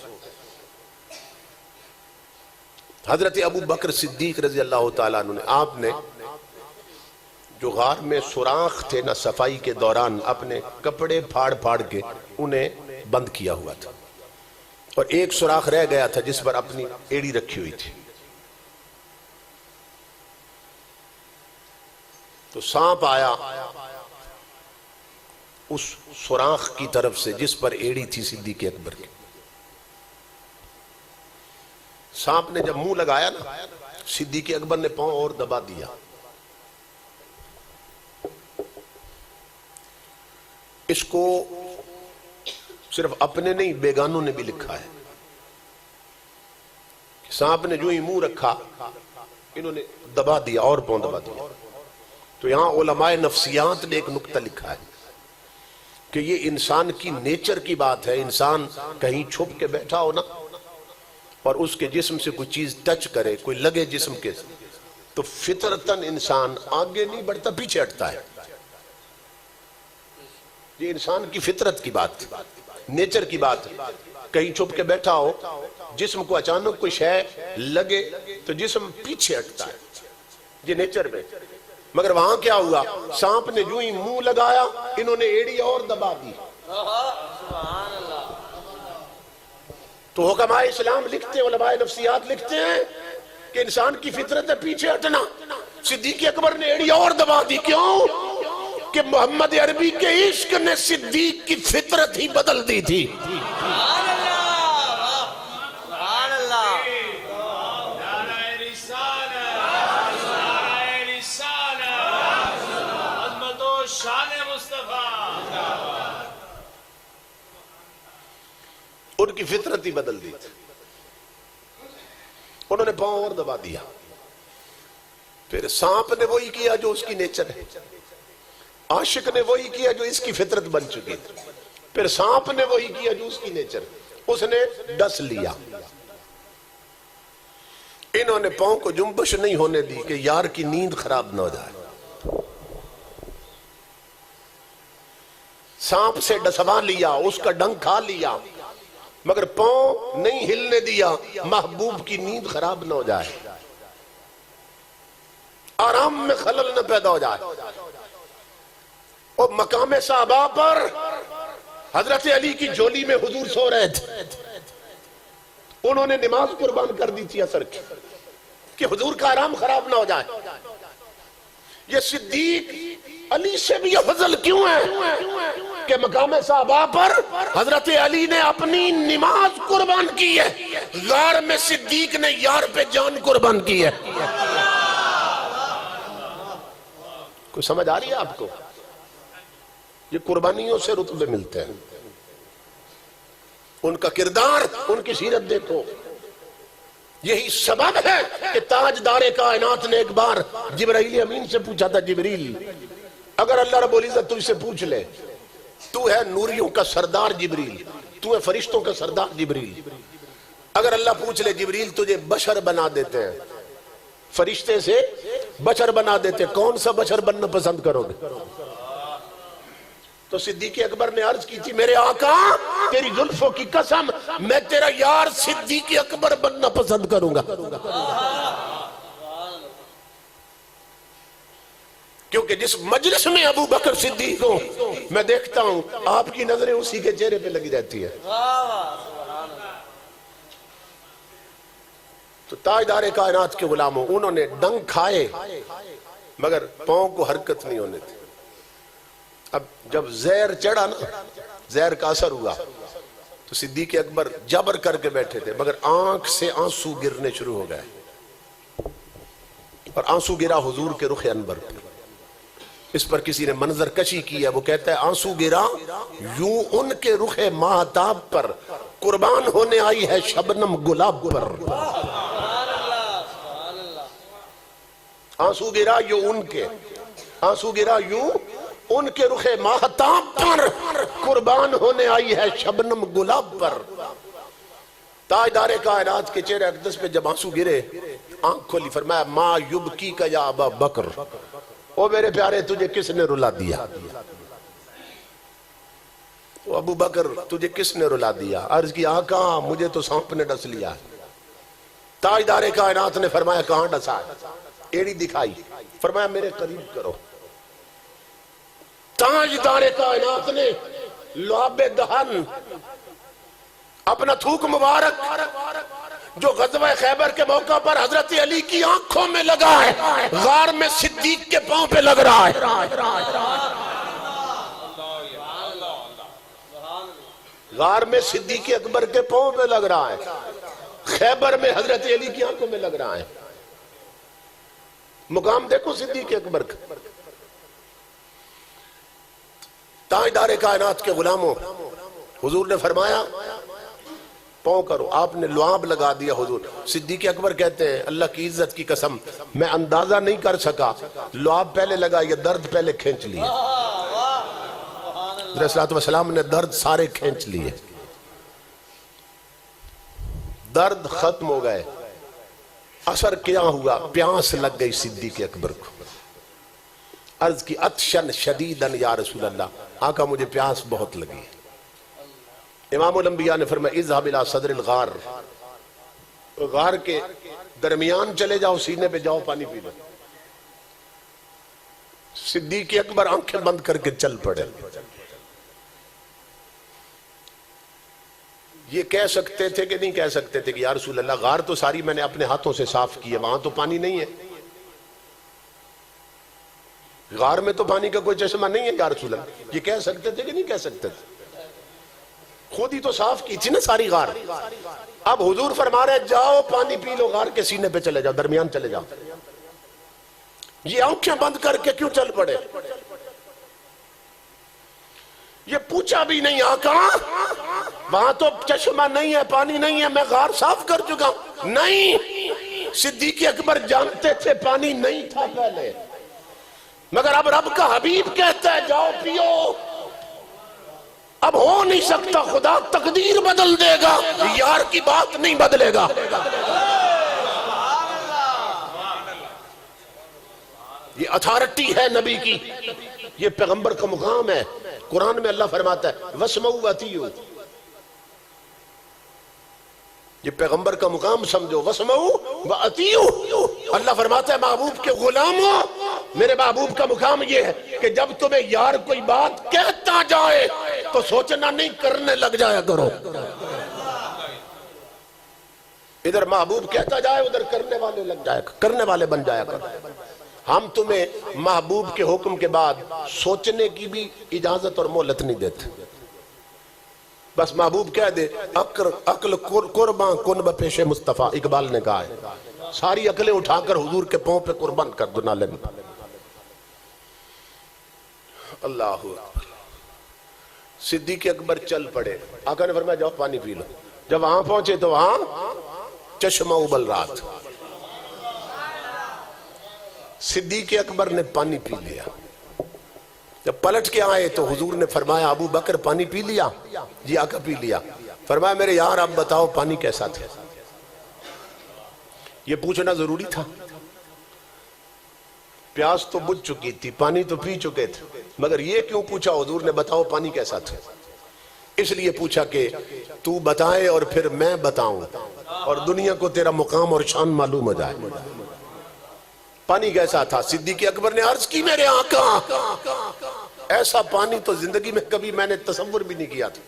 حضرت ابو بکر صدیق رضی اللہ تعالیٰ عنہ نے آپ نے جو غار میں سوراخ تھے نہ صفائی کے دوران اپنے کپڑے پھاڑ پھاڑ کے انہیں بند کیا ہوا تھا اور ایک سوراخ رہ گیا تھا جس پر اپنی ایڑی رکھی ہوئی تھی. تو سانپ آیا اس سوراخ کی طرف سے جس پر ایڑی تھی صدیق اکبر کی. سانپ نے جب منہ لگایا نا صدیق اکبر نے پاؤں اور دبا دیا. اس کو صرف اپنے نہیں بیگانوں نے بھی لکھا ہے. سانپ نے جو ہی منہ رکھا انہوں نے دبا دیا اور پاؤں دبا دیا. تو یہاں علماء نفسیات نے ایک نکتہ لکھا ہے کہ یہ انسان کی نیچر کی بات ہے. انسان کہیں چھپ کے بیٹھا ہو نا اور اس کے جسم سے کوئی چیز ٹچ کرے, کوئی لگے جسم کے, تو فطرتاً انسان آگے نہیں بڑھتا, پیچھے ہٹتا ہے. یہ انسان کی فطرت کی بات, نیچر کی بات. کہیں چھپ کے بیٹھا ہو, جسم کو اچانک کوئی شے لگے تو جسم پیچھے ہٹتا ہے, یہ نیچر میں. مگر وہاں کیا ہوا, سانپ نے جو ہی منہ لگایا انہوں نے ایڑی اور دبا دی. سبحان اللہ. تو حکماء اسلام لکھتے ہیں, علماء نفسیات لکھتے ہیں کہ انسان کی فطرت ہے پیچھے ہٹنا. صدیق اکبر نے ایڑی اور دبا دی. کیوں؟ کہ محمد عربی کے عشق نے صدیق کی فطرت ہی بدل دی تھی. سبحان اللہ سبحان اللہ. ان کی فطرت ہی بدل دی تھی. انہوں نے پاؤں اور دبا دیا. پھر سانپ نے وہی کیا جو اس کی نیچر ہے, عاشق نے وہی کیا جو اس کی فطرت بن چکی تھی. پھر سانپ نے وہی کیا جو اس کی نیچر, اس نے ڈس لیا. انہوں نے پاؤں کو جنبش نہیں ہونے دی کہ یار کی نیند خراب نہ ہو جائے. سانپ سے ڈسوا لیا, اس کا ڈنگ کھا لیا, مگر پاؤں نہیں ہلنے دیا محبوب کی نیند خراب نہ ہو جائے, آرام میں خلل نہ پیدا ہو جائے. اور مقام صحابہ پر حضرت علی کی جھولی میں حضور سو رہے تھے. انہوں نے نماز قربان کر دی تھی عصر کی کہ حضور کا آرام خراب نہ ہو جائے. یہ صدیق علی سے بھی افضل کیوں ہے کہ مقام صحابہ پر حضرت علی نے اپنی نماز قربان کی ہے, غار میں صدیق نے یار پہ جان قربان کی ہے. کوئی سمجھ آ رہی ہے آپ کو؟ یہ قربانیوں سے رتبے ملتے ہیں. ان کا کردار, ان کی سیرت دیکھو. یہی سبب ہے کہ تاجدار کائنات نے ایک بار جبرائیل امین سے پوچھا تھا, جبریل اگر اللہ رب العزت تجھ سے پوچھ لے, تو ہے نوریوں کا سردار جبریل, تو ہے فرشتوں کا سردار جبریل, اگر اللہ پوچھ لے جبریل تجھے بشر بنا دیتے ہیں, فرشتے سے بشر بنا دیتے, کون سا بشر بننا پسند کرو گے؟ تو صدیق اکبر نے عرض کی تھی میرے آقا تیری زلفوں کی قسم میں تیرا یار صدیق اکبر بننا پسند کروں گا، کیونکہ جس مجلس میں ابو بکر صدیق ہو میں دیکھتا ہوں آپ کی نظریں اسی کے چہرے پہ لگی رہتی ہے۔ تو تاجدار کائنات کے غلاموں انہوں نے ڈنگ کھائے مگر پاؤں کو حرکت نہیں ہونے تھی۔ اب جب زہر چڑھا نا، زہر کا اثر ہوا تو صدیق اکبر جبر کر کے بیٹھے تھے مگر آنکھ سے آنسو گرنے شروع ہو گئے، اور آنسو گرا حضور کے رخ انور پر۔ اس پر کسی نے منظر کشی کی ہے، وہ کہتا ہے آنسو گرا یوں ان کے رخ ماہتاب پر، قربان ہونے آئی ہے شبنم گلاب پر۔ آنسو گرا یوں ان کے، آنسو گرا یوں ان کے رخ ماہتاب پر، قربان ہونے آئی ہے شبنم گلاب پر۔ تاجدار کائنات کے چہرے اقدس پہ جب آنسو گرے آنکھ کھولی، فرمایا ما یبکی کا یا ابا بکر، او میرے پیارے تجھے کس نے رلا دیا؟ او ابو بکر تجھے کس نے رلا دیا؟ عرض کی آقا مجھے تو سانپ نے ڈس لیا۔ تاجدار کائنات نے فرمایا کہاں ڈسا ہے؟ ایڑی دکھائی، فرمایا میرے قریب کرو۔ تاجدار کائنات نے لعاب دہن اپنا تھوک مبارک جو غزوہ خیبر کے موقع پر حضرت علی کی آنکھوں میں لگا ہے، غار میں صدیق کے پاؤں پہ لگ رہا ہے۔ غار میں صدیق اکبر کے پاؤں پہ لگ رہا ہے، خیبر میں حضرت علی کی آنکھوں میں لگ رہا ہے۔ مقام دیکھو صدیق اکبر کا۔ تاجدار کائنات کے غلاموں حضور نے فرمایا پاؤں کرو، آپ نے لعاب لگا دیا۔ حضور صدیق اکبر کہتے ہیں اللہ کی عزت کی قسم میں اندازہ نہیں کر سکا، لعاب پہلے لگا یا درد پہلے کھینچ لیے۔ حضرت صلی اللہ علیہ وسلم نے درد سارے کھینچ لیے، درد ختم ہو گئے۔ اثر کیا ہوا؟ پیاس لگ گئی صدیق اکبر کو۔ عرض کی عطشن شدیدن یا رسول اللہ، آقا مجھے پیاس بہت لگی۔ امام الانبیاء نے فرمایا اذهب الى صدر الغار، غار کے درمیان چلے جاؤ، سینے پہ جاؤ پانی پی لو۔ صدیق اکبر آنکھیں بند کر کے چل پڑے۔ یہ کہہ سکتے تھے کہ نہیں کہہ سکتے تھے کہ یا رسول اللہ غار تو ساری میں نے اپنے ہاتھوں سے صاف کی ہے، وہاں تو پانی نہیں ہے، غار میں تو پانی کا کوئی چشمہ نہیں ہے یا رسول اللہ؟ یہ کہہ سکتے تھے کہ نہیں کہہ سکتے تھے؟ خود ہی تو صاف کی تھی نا ساری غار۔ اب حضور فرما رہے جاؤ پانی پی لو، غار کے سینے پہ چلے جاؤ، درمیان چلے جاؤ۔ یہ آنکھیں بند کر کے کیوں چل پڑے؟ یہ پوچھا بھی نہیں آقا وہاں تو چشمہ نہیں ہے، پانی نہیں ہے، میں غار صاف کر چکا ہوں۔ نہیں، صدیق اکبر جانتے تھے پانی نہیں تھا پہلے، مگر اب رب کا حبیب کہتا ہے جاؤ پیو۔ اب ہو نہیں سکتا، خدا تقدیر بدل دے گا، یار کی بات نہیں بدلے گا۔ یہ اتھارٹی ہے نبی کی، یہ پیغمبر کا مقام ہے۔ قرآن میں اللہ فرماتا ہے وَاسْمَعُوا وَأَطِیعُوا، یہ پیغمبر کا مقام سمجھو، وَاسْمَعُوا وَأَطِیعُوا۔ اللہ فرماتا ہے محبوب کے غلاموں، میرے محبوب کا مقام یہ ہے کہ جب تمہیں یار کوئی بات کہتا جائے تو سوچنا نہیں، کرنے لگ جایا کرو۔ ادھر محبوب کہتا جائے ادھر کرنے والے لگ جائے، کرنے والے بن جایا کرو۔ ہم تمہیں محبوب کے حکم کے بعد سوچنے کی بھی اجازت اور مہلت نہیں دیتے، بس محبوب کہہ دے عقل قربان کن بپیش مصطفیٰ، اقبال نے کہا ہے ساری عقلیں اٹھا کر حضور کے پاؤں پہ قربان کر دو نالے میں۔ اللہ اکبر۔ صدیق اکبر چل پڑے، آقا نے فرمایا جاؤ پانی پی لو۔ جب وہاں پہنچے تو وہاں چشمہ ابل رہا تھا۔ صدیق اکبر نے پانی پی لیا۔ جب پلٹ کے آئے تو حضور نے فرمایا ابو بکر پانی پی لیا؟ جی آقا پی لیا۔ فرمایا میرے یار اب بتاؤ پانی کیسا تھا؟ یہ پوچھنا ضروری تھا۔ پیاس تو بجھ چکی تھی، پانی تو پی چکے تھے، مگر یہ کیوں پوچھا حضور نے بتاؤ پانی کیسا تھا؟ اس لیے پوچھا کہ تو بتائے اور پھر میں بتاؤں اور دنیا کو تیرا مقام اور شان معلوم ہو جائے۔ پانی کیسا تھا؟ صدیق اکبر نے عرض کی میرے آقا ایسا پانی تو زندگی میں کبھی میں نے تصور بھی نہیں کیا تھا۔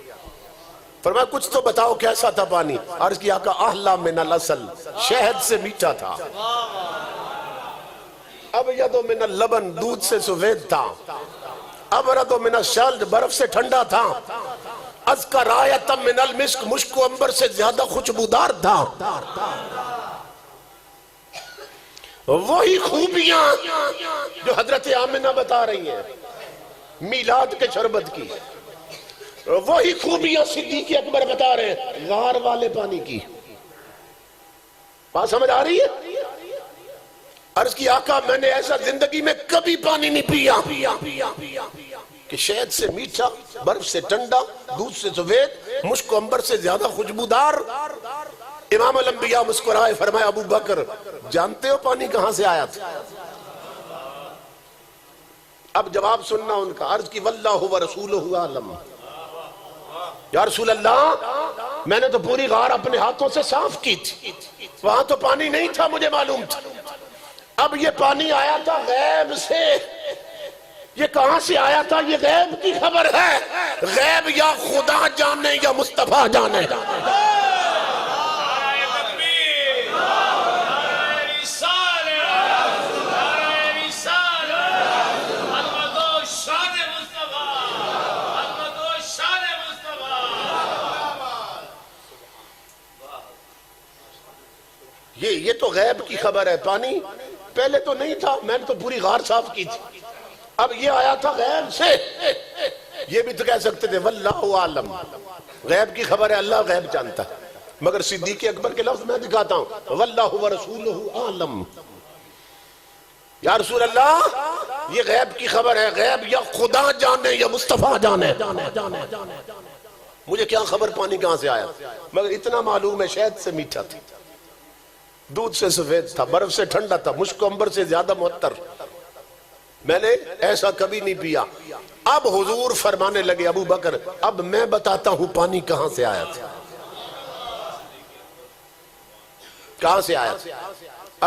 فرمایا کچھ تو بتاؤ کیسا تھا پانی؟ عرض کی آقا احلا من العسل، شہد سے میٹھا تھا، ابیض من اللبن، دودھ سے سفید تھا، ابرد من الثلج، برف سے ٹھنڈا تھا، ازکا رایۃ من المسک، مشک و عنبر سے زیادہ خوشبودار تھا۔ وہی خوبیاں جو حضرت آمنہ بتا رہی ہیں میلاد کے شربت کی، وہی خوبیاں صدیق اکبر بتا رہے ہیں غار والے پانی کی۔ بات سمجھ آ رہی ہے؟ عرض کی آقا میں نے ایسا زندگی میں کبھی پانی نہیں پیا کہ شہد سے میٹھا، برف سے ٹھنڈا، دودھ سے سفید، مشک و عنبر سے زیادہ خوشبودار۔ امام الانبیاء مسکرائے، فرمایا ابو بکر جانتے ہو پانی کہاں سے آیا تھا؟ اب جواب سننا ان کا۔ عرض کی واللہ ورسولہ اعلم، یا رسول اللہ میں نے تو پوری غار اپنے ہاتھوں سے صاف کی تھی، وہاں تو پانی نہیں تھا، مجھے معلوم تھا۔ اب یہ پانی آیا تھا غیب سے، یہ کہاں سے آیا تھا یہ غیب کی خبر ہے، غیب یا خدا جانے یا مصطفیٰ جانے۔ یہ تو غیب کی خبر ہے، پانی پہلے تو نہیں تھا، میں نے تو پوری غار صاف کی تھی، اب یہ آیا تھا غیب سے۔ یہ بھی تو کہہ سکتے تھے واللہ عالم، غیب کی خبر ہے، اللہ غیب جانتا ہے، مگر صدیق اکبر کے لفظ میں دکھاتا ہوں واللہ ورسولہ عالم۔ یا رسول اللہ یہ غیب کی خبر ہے، غیب یا خدا جانے یا مصطفیٰ جانے، مجھے کیا خبر پانی کہاں سے آیا، مگر اتنا معلوم ہے شہد سے میٹھا تھا، دودھ سے سفید تھا، برف سے ٹھنڈا تھا، مشک و عنبر سے زیادہ معطر، میں نے ایسا کبھی نہیں پیا۔ اب حضور فرمانے لگے ابو بکر اب میں بتاتا ہوں پانی کہاں سے آیا تھا، کہاں سے آیا تھا؟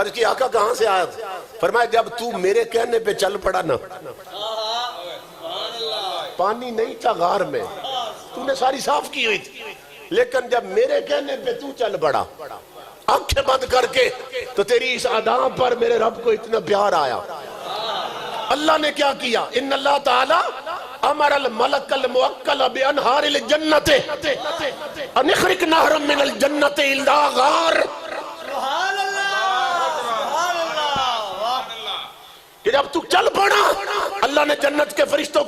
عرض کی آقا کہاں سے آیا تھا؟ فرمایا جب تو میرے کہنے پہ چل پڑا نا، پانی نہیں تھا غار میں، تو نے ساری صاف کی ہوئی تھی، لیکن جب میرے کہنے پہ تو چل پڑا آنکھیں بند کر کے تو تیری اس ادا پر میرے رب کو اتنا پیار آیا۔ اللہ نے کیا کیا؟ ان اللہ تعالی امر الملک الموکل بانہار الجنت ان اخرج نہرا من الجنت الا غار۔ سبحان اللہ، سبحان اللہ، کہ جب تو چل پڑا اللہ نے جنت کے فرشتوں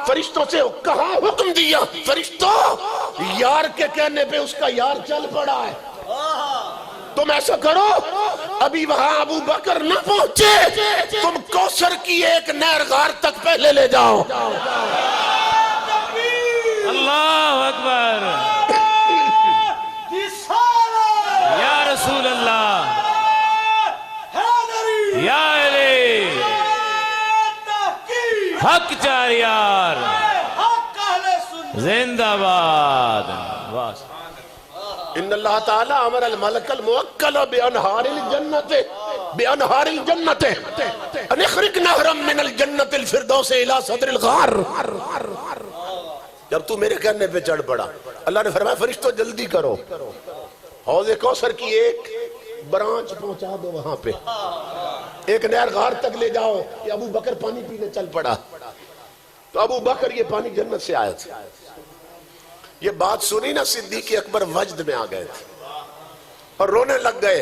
فرشتوں سے کہا حکم دیا فرشتوں یار کے کہنے پہ اس کا یار چل پڑا ہے، تم ایسا کرو ابھی وہاں ابو بکر نہ پہنچے تم کوثر کی ایک نہر غار تک پہلے لے جاؤ۔ اللہ اکبر، یا رسول اللہ، یا علی حق چاریار زندہ باد۔ ان اللہ تعالی امر الملک الموکل بانہار الجنت ان اخرج نہرا من الجنت الفردوس الى صدر الغار۔ جب تو میرے کہنے پہ چڑھ پڑا اللہ نے فرمایا فرشتوں جلدی کرو حوض کوثر کی ایک برانچ پہنچا دو وہاں پہ، ایک نہر غار تک لے جاؤ کہ ابو بکر پانی پینے چل پڑا۔ تو ابو بکر یہ پانی جنت سے آیا تھا۔ یہ بات سنی نا صدیق اکبر وجد میں آ گئے تھے اور رونے لگ گئے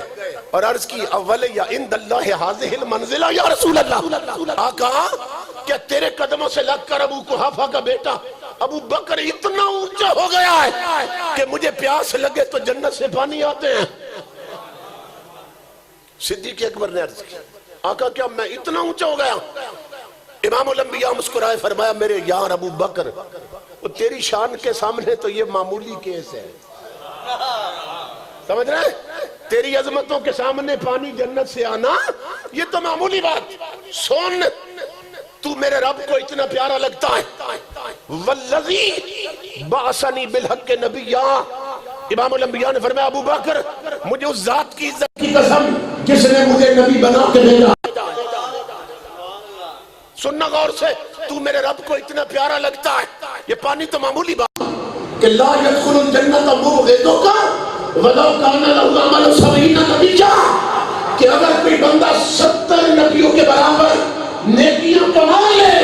اور عرض کی اول یا عند اللہ حاضح المنزلہ یا رسول اللہ، آقا کیا تیرے قدموں سے لگ کر ابو قحافہ کا بیٹا ابو بکر اتنا اونچا ہو گیا ہے کہ مجھے پیاس لگے تو جنت سے پانی آتے ہیں؟ صدیق اکبر نے عرض کی آقا کیا میں اتنا اونچا ہو گیا؟ امام الانبیاء مسکرائے فرمایا میرے یار ابو بکر تیری شان کے سامنے تو یہ معمولی کیس ہے، سمجھ رہے ہیں؟ تیری عظمتوں کے سامنے پانی جنت سے آنا یہ تو معمولی بات۔ سن تو میرے رب کو اتنا پیارا لگتا ہے، والذی بعثنی بالحق نبیا، امام الانبیاء نے فرمایا ابو بکر مجھے اس ذات کی عزت کی قسم جس نے مجھے نبی بنا کے بھیجا، سننا غور سے، تو میرے رب کو اتنا پیارا لگتا ہے، یہ پانی تو معمولی بات کہ لا يدخل الجنت مبغضک ولو کان له عمل 70 نبیا، کہ اگر کوئی بندہ 70 نبیوں کے برابر نیکیاں کما لے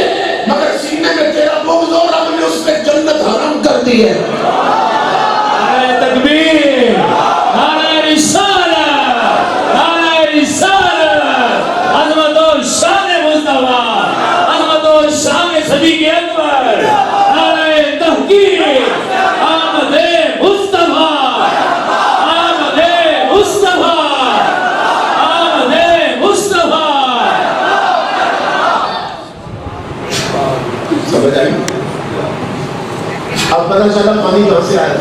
مگر سینے میں تیرا بغض اور رب نے اس پہ جنت حرام کر دی ہے۔ نعرہ تکبیر، نعرہ رسالت، نعرہ رسالت، عظمت و شان مصطفیٰ، عظمت و شان صدیق اکبر، نعرہ تحقیق، آمد مصطفیٰ، آمد مصطفیٰ، آمد مصطفیٰ۔ سمجھ آئی؟ اب پتہ چلا پانی کہاں سے آیا،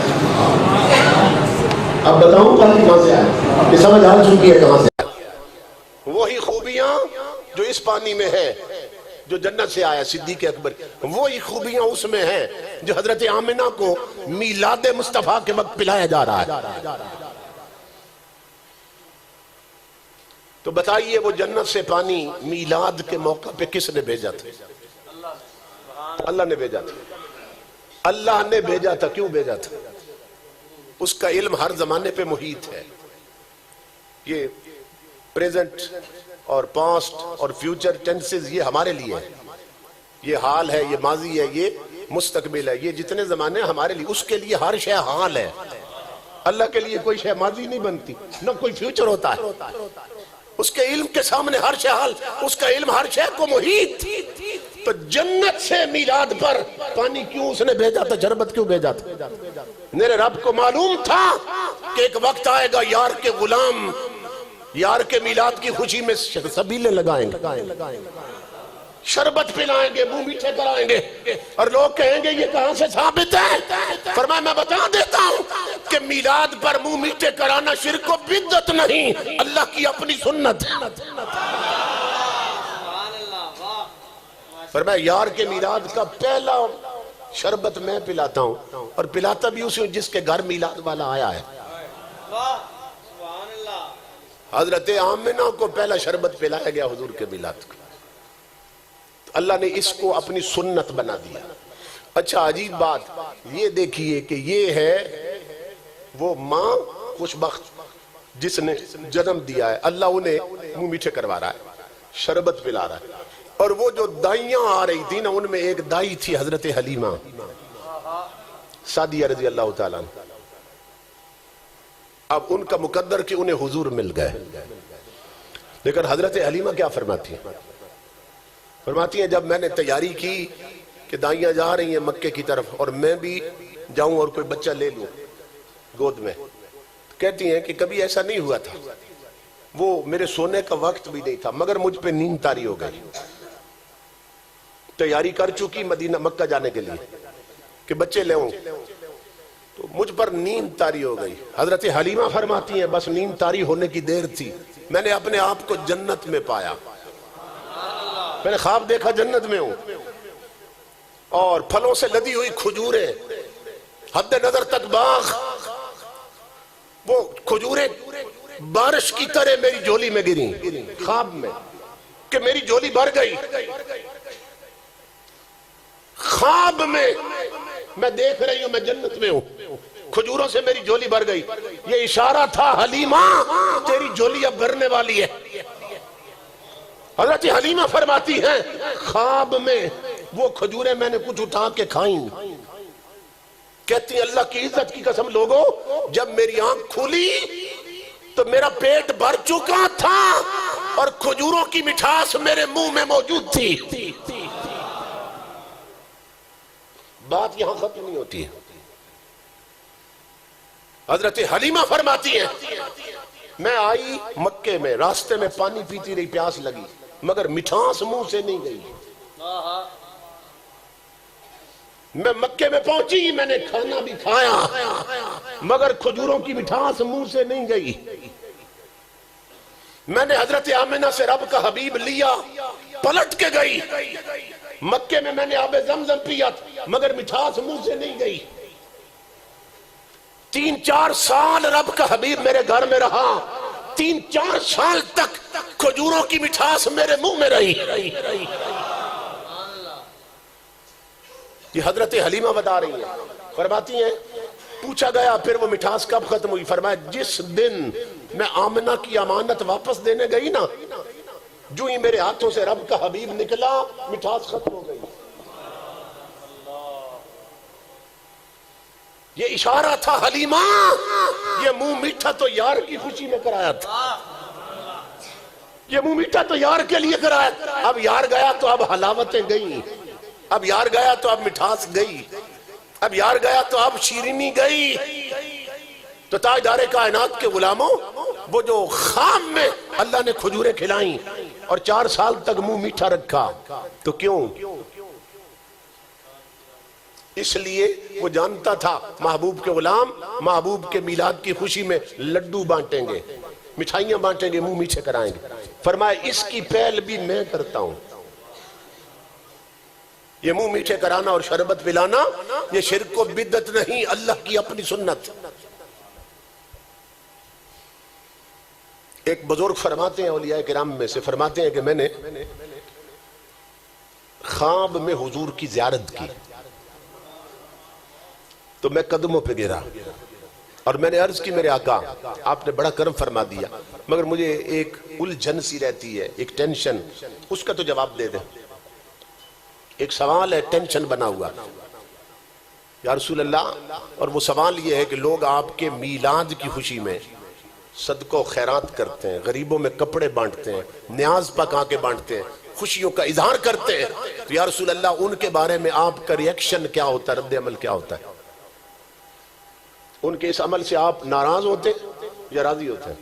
اب بتاؤں پانی کہاں سے آیا، یہ سمجھ آ چکی ہے کہاں سے آیا۔ وہی خوبیاں جو اس پانی میں ہے جو جنت سے آیا صدیق اکبر، وہی خوبیاں اس میں ہیں جو حضرت آمنہ کو میلاد مصطفیٰ کے وقت پلایا جا رہا ہے۔ تو بتائیے وہ جنت سے پانی میلاد کے موقع پہ کس نے بھیجا تھا؟ اللہ نے بھیجا تھا، اللہ نے بھیجا تھا۔ کیوں بھیجا تھا؟ اس کا علم ہر زمانے پہ محیط ہے، یہ پریزنٹ اور پاسٹ اور فیوچر ٹینسز یہ ہمارے لیے ہے، یہ حال ہے، یہ ماضی ہے، یہ مستقبل ہے، یہ جتنے زمانے ہمارے لیے، اس کے لیے ہر شے حال ہے۔ اللہ کے لیے کوئی شے ماضی نہیں بنتی، نہ کوئی فیوچر ہوتا ہے، اس کے علم کے سامنے ہر شے حال، اس کا علم ہر شے کو محیط۔ تو جنت سے میلاد پر پانی کیوں اس نے بھیجا تھا، شربت کیوں بھیجا تھا؟ میرے رب کو معلوم تھا کہ ایک وقت آئے گا یار کے غلام یار کے میلاد کی خوشی میں سبیلے لگائیں گے، شربت پلائیں گے، منہ میٹھے کرائیں گے، اور لوگ کہیں گے یہ کہاں سے ثابت ہے؟ فرمایا میں بتا دیتا ہوں کہ میلاد پر منہ میٹھے کرانا شرک و بدعت نہیں، اللہ کی اپنی سنت ہے۔ فرمایا یار کے میلاد کا پہلا شربت میں پلاتا ہوں، اور پلاتا بھی اسی ہوں جس کے گھر میلاد والا آیا ہے۔ حضرت آمنہ کو پہلا شربت پلایا گیا حضور کے میلاد کا، اللہ نے اس کو اپنی سنت بنا دیا۔ اچھا عجیب بات یہ دیکھیے کہ یہ ہے وہ ماں خوشبخت جس نے جنم دیا ہے، اللہ انہیں منہ میٹھے کروا رہا ہے، شربت پلا رہا ہے، اور وہ جو دائیاں آ رہی تھی نا ان میں ایک دائی تھی حضرت حلیمہ سعدیہ رضی اللہ تعالیٰ عنہ۔ اب ان کا مقدر کہ انہیں حضور مل گئے، لیکن حضرت حلیمہ کیا فرماتی ہیں؟ فرماتی ہیں جب میں نے تیاری کی کہ دائیاں جا رہی ہیں مکے کی طرف اور میں بھی جاؤں اور کوئی بچہ لے لوں گود میں، کہتی ہیں کہ کبھی ایسا نہیں ہوا تھا، وہ میرے سونے کا وقت بھی نہیں تھا مگر مجھ پہ نیند طاری ہو گئی، تیاری کر چکی مدینہ مکہ جانے کے لیے کہ بچے لے ہوں، تو مجھ پر نیند طاری ہو گئی۔ حضرت حلیمہ فرماتی ہیں بس نیند طاری ہونے کی دیر تھی، میں نے اپنے آپ کو جنت میں پایا، میں نے خواب دیکھا جنت میں ہوں، اور پھلوں سے لدی ہوئی کھجوریں، حد نظر تک باغ، وہ کھجوریں بارش کی طرح میری جھولی میں گریں خواب میں کہ میری جھولی بھر گئی، خواب میں دیکھ رہی ہوں میں جنت میں ہوں، کھجوروں سے میری جھولی بھر گئی، یہ اشارہ تھا حلیمہ تیری جھولی اب بھرنے والی ہے۔ حضرت حلیمہ فرماتی ہیں خواب میں وہ کھجوریں میں نے کچھ اٹھا کے کھائیں، کہتی ہیں اللہ کی عزت کی قسم لوگوں جب میری آنکھ کھلی تو میرا پیٹ بھر چکا تھا اور کھجوروں کی مٹھاس میرے منہ میں موجود تھی۔ بات یہاں ختم نہیں ہوتی ہے، حضرت حلیمہ فرماتی ہیں میں آئی مکے میں، راستے میں پانی پیتی رہی، پیاس لگی مگر مٹھاس منہ سے نہیں گئی، میں مکے میں پہنچی، میں نے کھانا بھی کھایا مگر کھجوروں کی مٹھاس منہ سے نہیں گئی، میں نے حضرت آمنہ سے رب کا حبیب لیا پلٹ کے گئی. مکے میں نے آب زمزم پیا مگر مٹھاس منہ سے نہیں گئی. 3-4 سال رب کا حبیب میرے گھر میں رہا. 3-4 سال تک کھجوروں کی مٹھاس میرے منہ میں رہی. یہ حضرت حلیمہ بتا رہی ہیں. فرماتی ہیں پوچھا گیا پھر وہ مٹھاس کب ختم ہوئی؟ فرمایا جس دن میں آمنہ کی امانت واپس دینے گئی نا، جو ہی میرے ہاتھوں سے رب کا حبیب نکلا مٹھاس ختم ہو گئی. یہ اشارہ تھا حلیمہ، یہ منہ میٹھا تو یار کی خوشی میں کرایا تھا. یہ منہ میٹھا تو یار کے لیے کرایا تھا. اب یار گیا تو اب حلاوتیں گئی، اب یار گیا تو اب مٹھاس گئی، اب یار گیا تو اب شیرینی گئی. تو تاجدار کائنات کے غلاموں، وہ جو خام میں اللہ نے کھجوریں کھلائیں اور 4 سال تک منہ میٹھا رکھا، تو کیوں؟ اس لیے وہ جانتا تھا محبوب کے غلام محبوب کے میلاد کی خوشی میں لڈو بانٹیں گے، مٹھائیاں بانٹیں گے، منہ میٹھے کرائیں گے. فرمایا اس کی پہل بھی میں کرتا ہوں. یہ منہ میٹھے کرانا اور شربت پلانا یہ شرک و بدعت نہیں، اللہ کی اپنی سنت. ایک بزرگ فرماتے ہیں اولیاء کرام میں سے، فرماتے ہیں کہ میں نے خواب میں حضور کی زیارت کی تو میں قدموں پہ گرا اور میں نے عرض کی میرے آقا آپ نے بڑا کرم فرما دیا، مگر مجھے ایک الجھن سی رہتی ہے، ایک ٹینشن، اس کا تو جواب دے دیں. ایک سوال ہے ٹینشن بنا ہوا یا رسول اللہ، اور وہ سوال یہ ہے کہ لوگ آپ کے میلاد کی خوشی میں صدقہ و خیرات کرتے ہیں، غریبوں میں کپڑے بانٹتے ہیں، نیاز پکا کے بانٹتے ہیں، خوشیوں کا اظہار کرتے ہیں، تو یا رسول اللہ ان کے بارے میں آپ کا ریئیکشن کیا ہوتا ہے، رد عمل کیا ہوتا ہے؟ ان کے اس عمل سے آپ ناراض ہوتے یا راضی ہوتے ہیں؟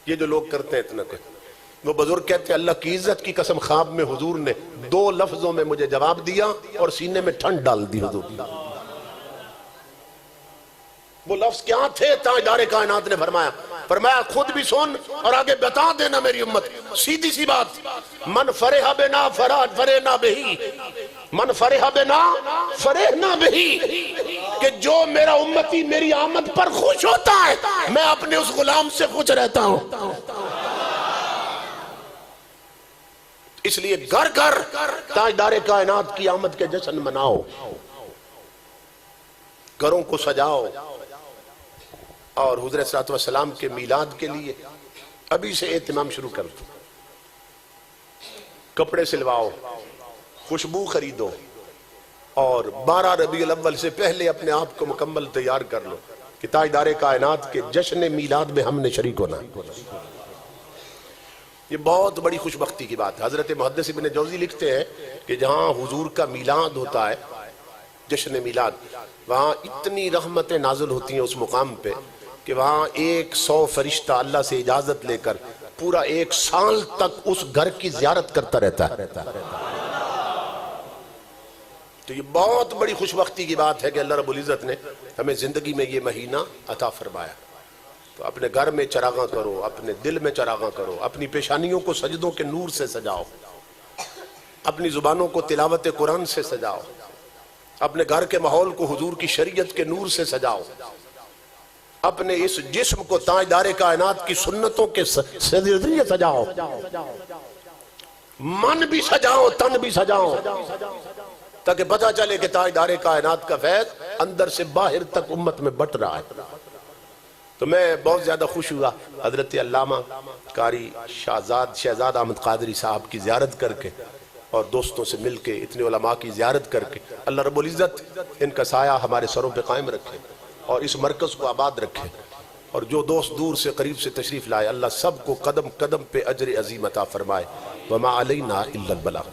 یہ جو لوگ کرتے ہیں اتنا کہ وہ بزرگ کہتے ہیں اللہ کی عزت کی قسم خواب میں حضور نے 2 لفظوں میں مجھے جواب دیا اور سینے میں ٹھنڈ ڈال دی. حضور وہ لفظ کیا تھے؟ تاجدار کائنات نے فرمایا خود بھی سن اور آگے بتا دینا میری امت. سیدھی سی بات، من فرح بنا فرحنا بہی، من فرح بنا فرحنا بہی، کہ جو میرا امتی میری آمد پر خوش ہوتا ہے میں اپنے اس غلام سے خوش رہتا ہوں. اس لیے گھر گھر تاجدار کائنات کی آمد کے جشن مناؤ، گھروں کو سجاؤ، اور حضور صلی اللہ علیہ وسلم کے میلاد کے لیے ابھی سے اہتمام شروع کر دو. کپڑے سلواؤ، خوشبو خریدو، اور 12 ربیع الاول سے پہلے اپنے آپ کو مکمل تیار کر لو کہ تاجدار کائنات کے جشن میلاد میں ہم نے شریک ہونا. یہ بہت بڑی خوش بختی کی بات ہے. حضرت محدث ابن جوزی لکھتے ہیں کہ جہاں حضور کا میلاد ہوتا ہے، جشن میلاد، وہاں اتنی رحمتیں نازل ہوتی ہیں اس مقام پہ کہ وہاں 100 فرشتہ اللہ سے اجازت لے کر پورا 1 سال تک اس گھر کی زیارت کرتا رہتا ہے. تو یہ بہت بڑی خوش بختی کی بات ہے کہ اللہ رب العزت نے ہمیں زندگی میں یہ مہینہ عطا فرمایا. تو اپنے گھر میں چراغاں کرو، اپنے دل میں چراغاں کرو، اپنی پیشانیوں کو سجدوں کے نور سے سجاؤ، اپنی زبانوں کو تلاوت قرآن سے سجاؤ، اپنے گھر کے ماحول کو حضور کی شریعت کے نور سے سجاؤ، اپنے اس جسم کو تاجدار کائنات کی سنتوں کے ذریعے سجاؤ، من بھی سجاؤ، تن بھی سجاؤ، تاکہ پتہ چلے کہ تاجدار کائنات کا فیض اندر سے باہر تک امت میں بٹ رہا ہے. تو میں بہت زیادہ خوش ہوا حضرت علامہ قاری شہزاد احمد قادری صاحب کی زیارت کر کے اور دوستوں سے مل کے، اتنے علماء کی زیارت کر کے. اللہ رب العزت ان کا سایہ ہمارے سروں پہ قائم رکھے اور اس مرکز کو آباد رکھے، اور جو دوست دور سے قریب سے تشریف لائے اللہ سب کو قدم قدم پہ اجر عظیم عطا فرمائے. وما علینا الا البلاغ.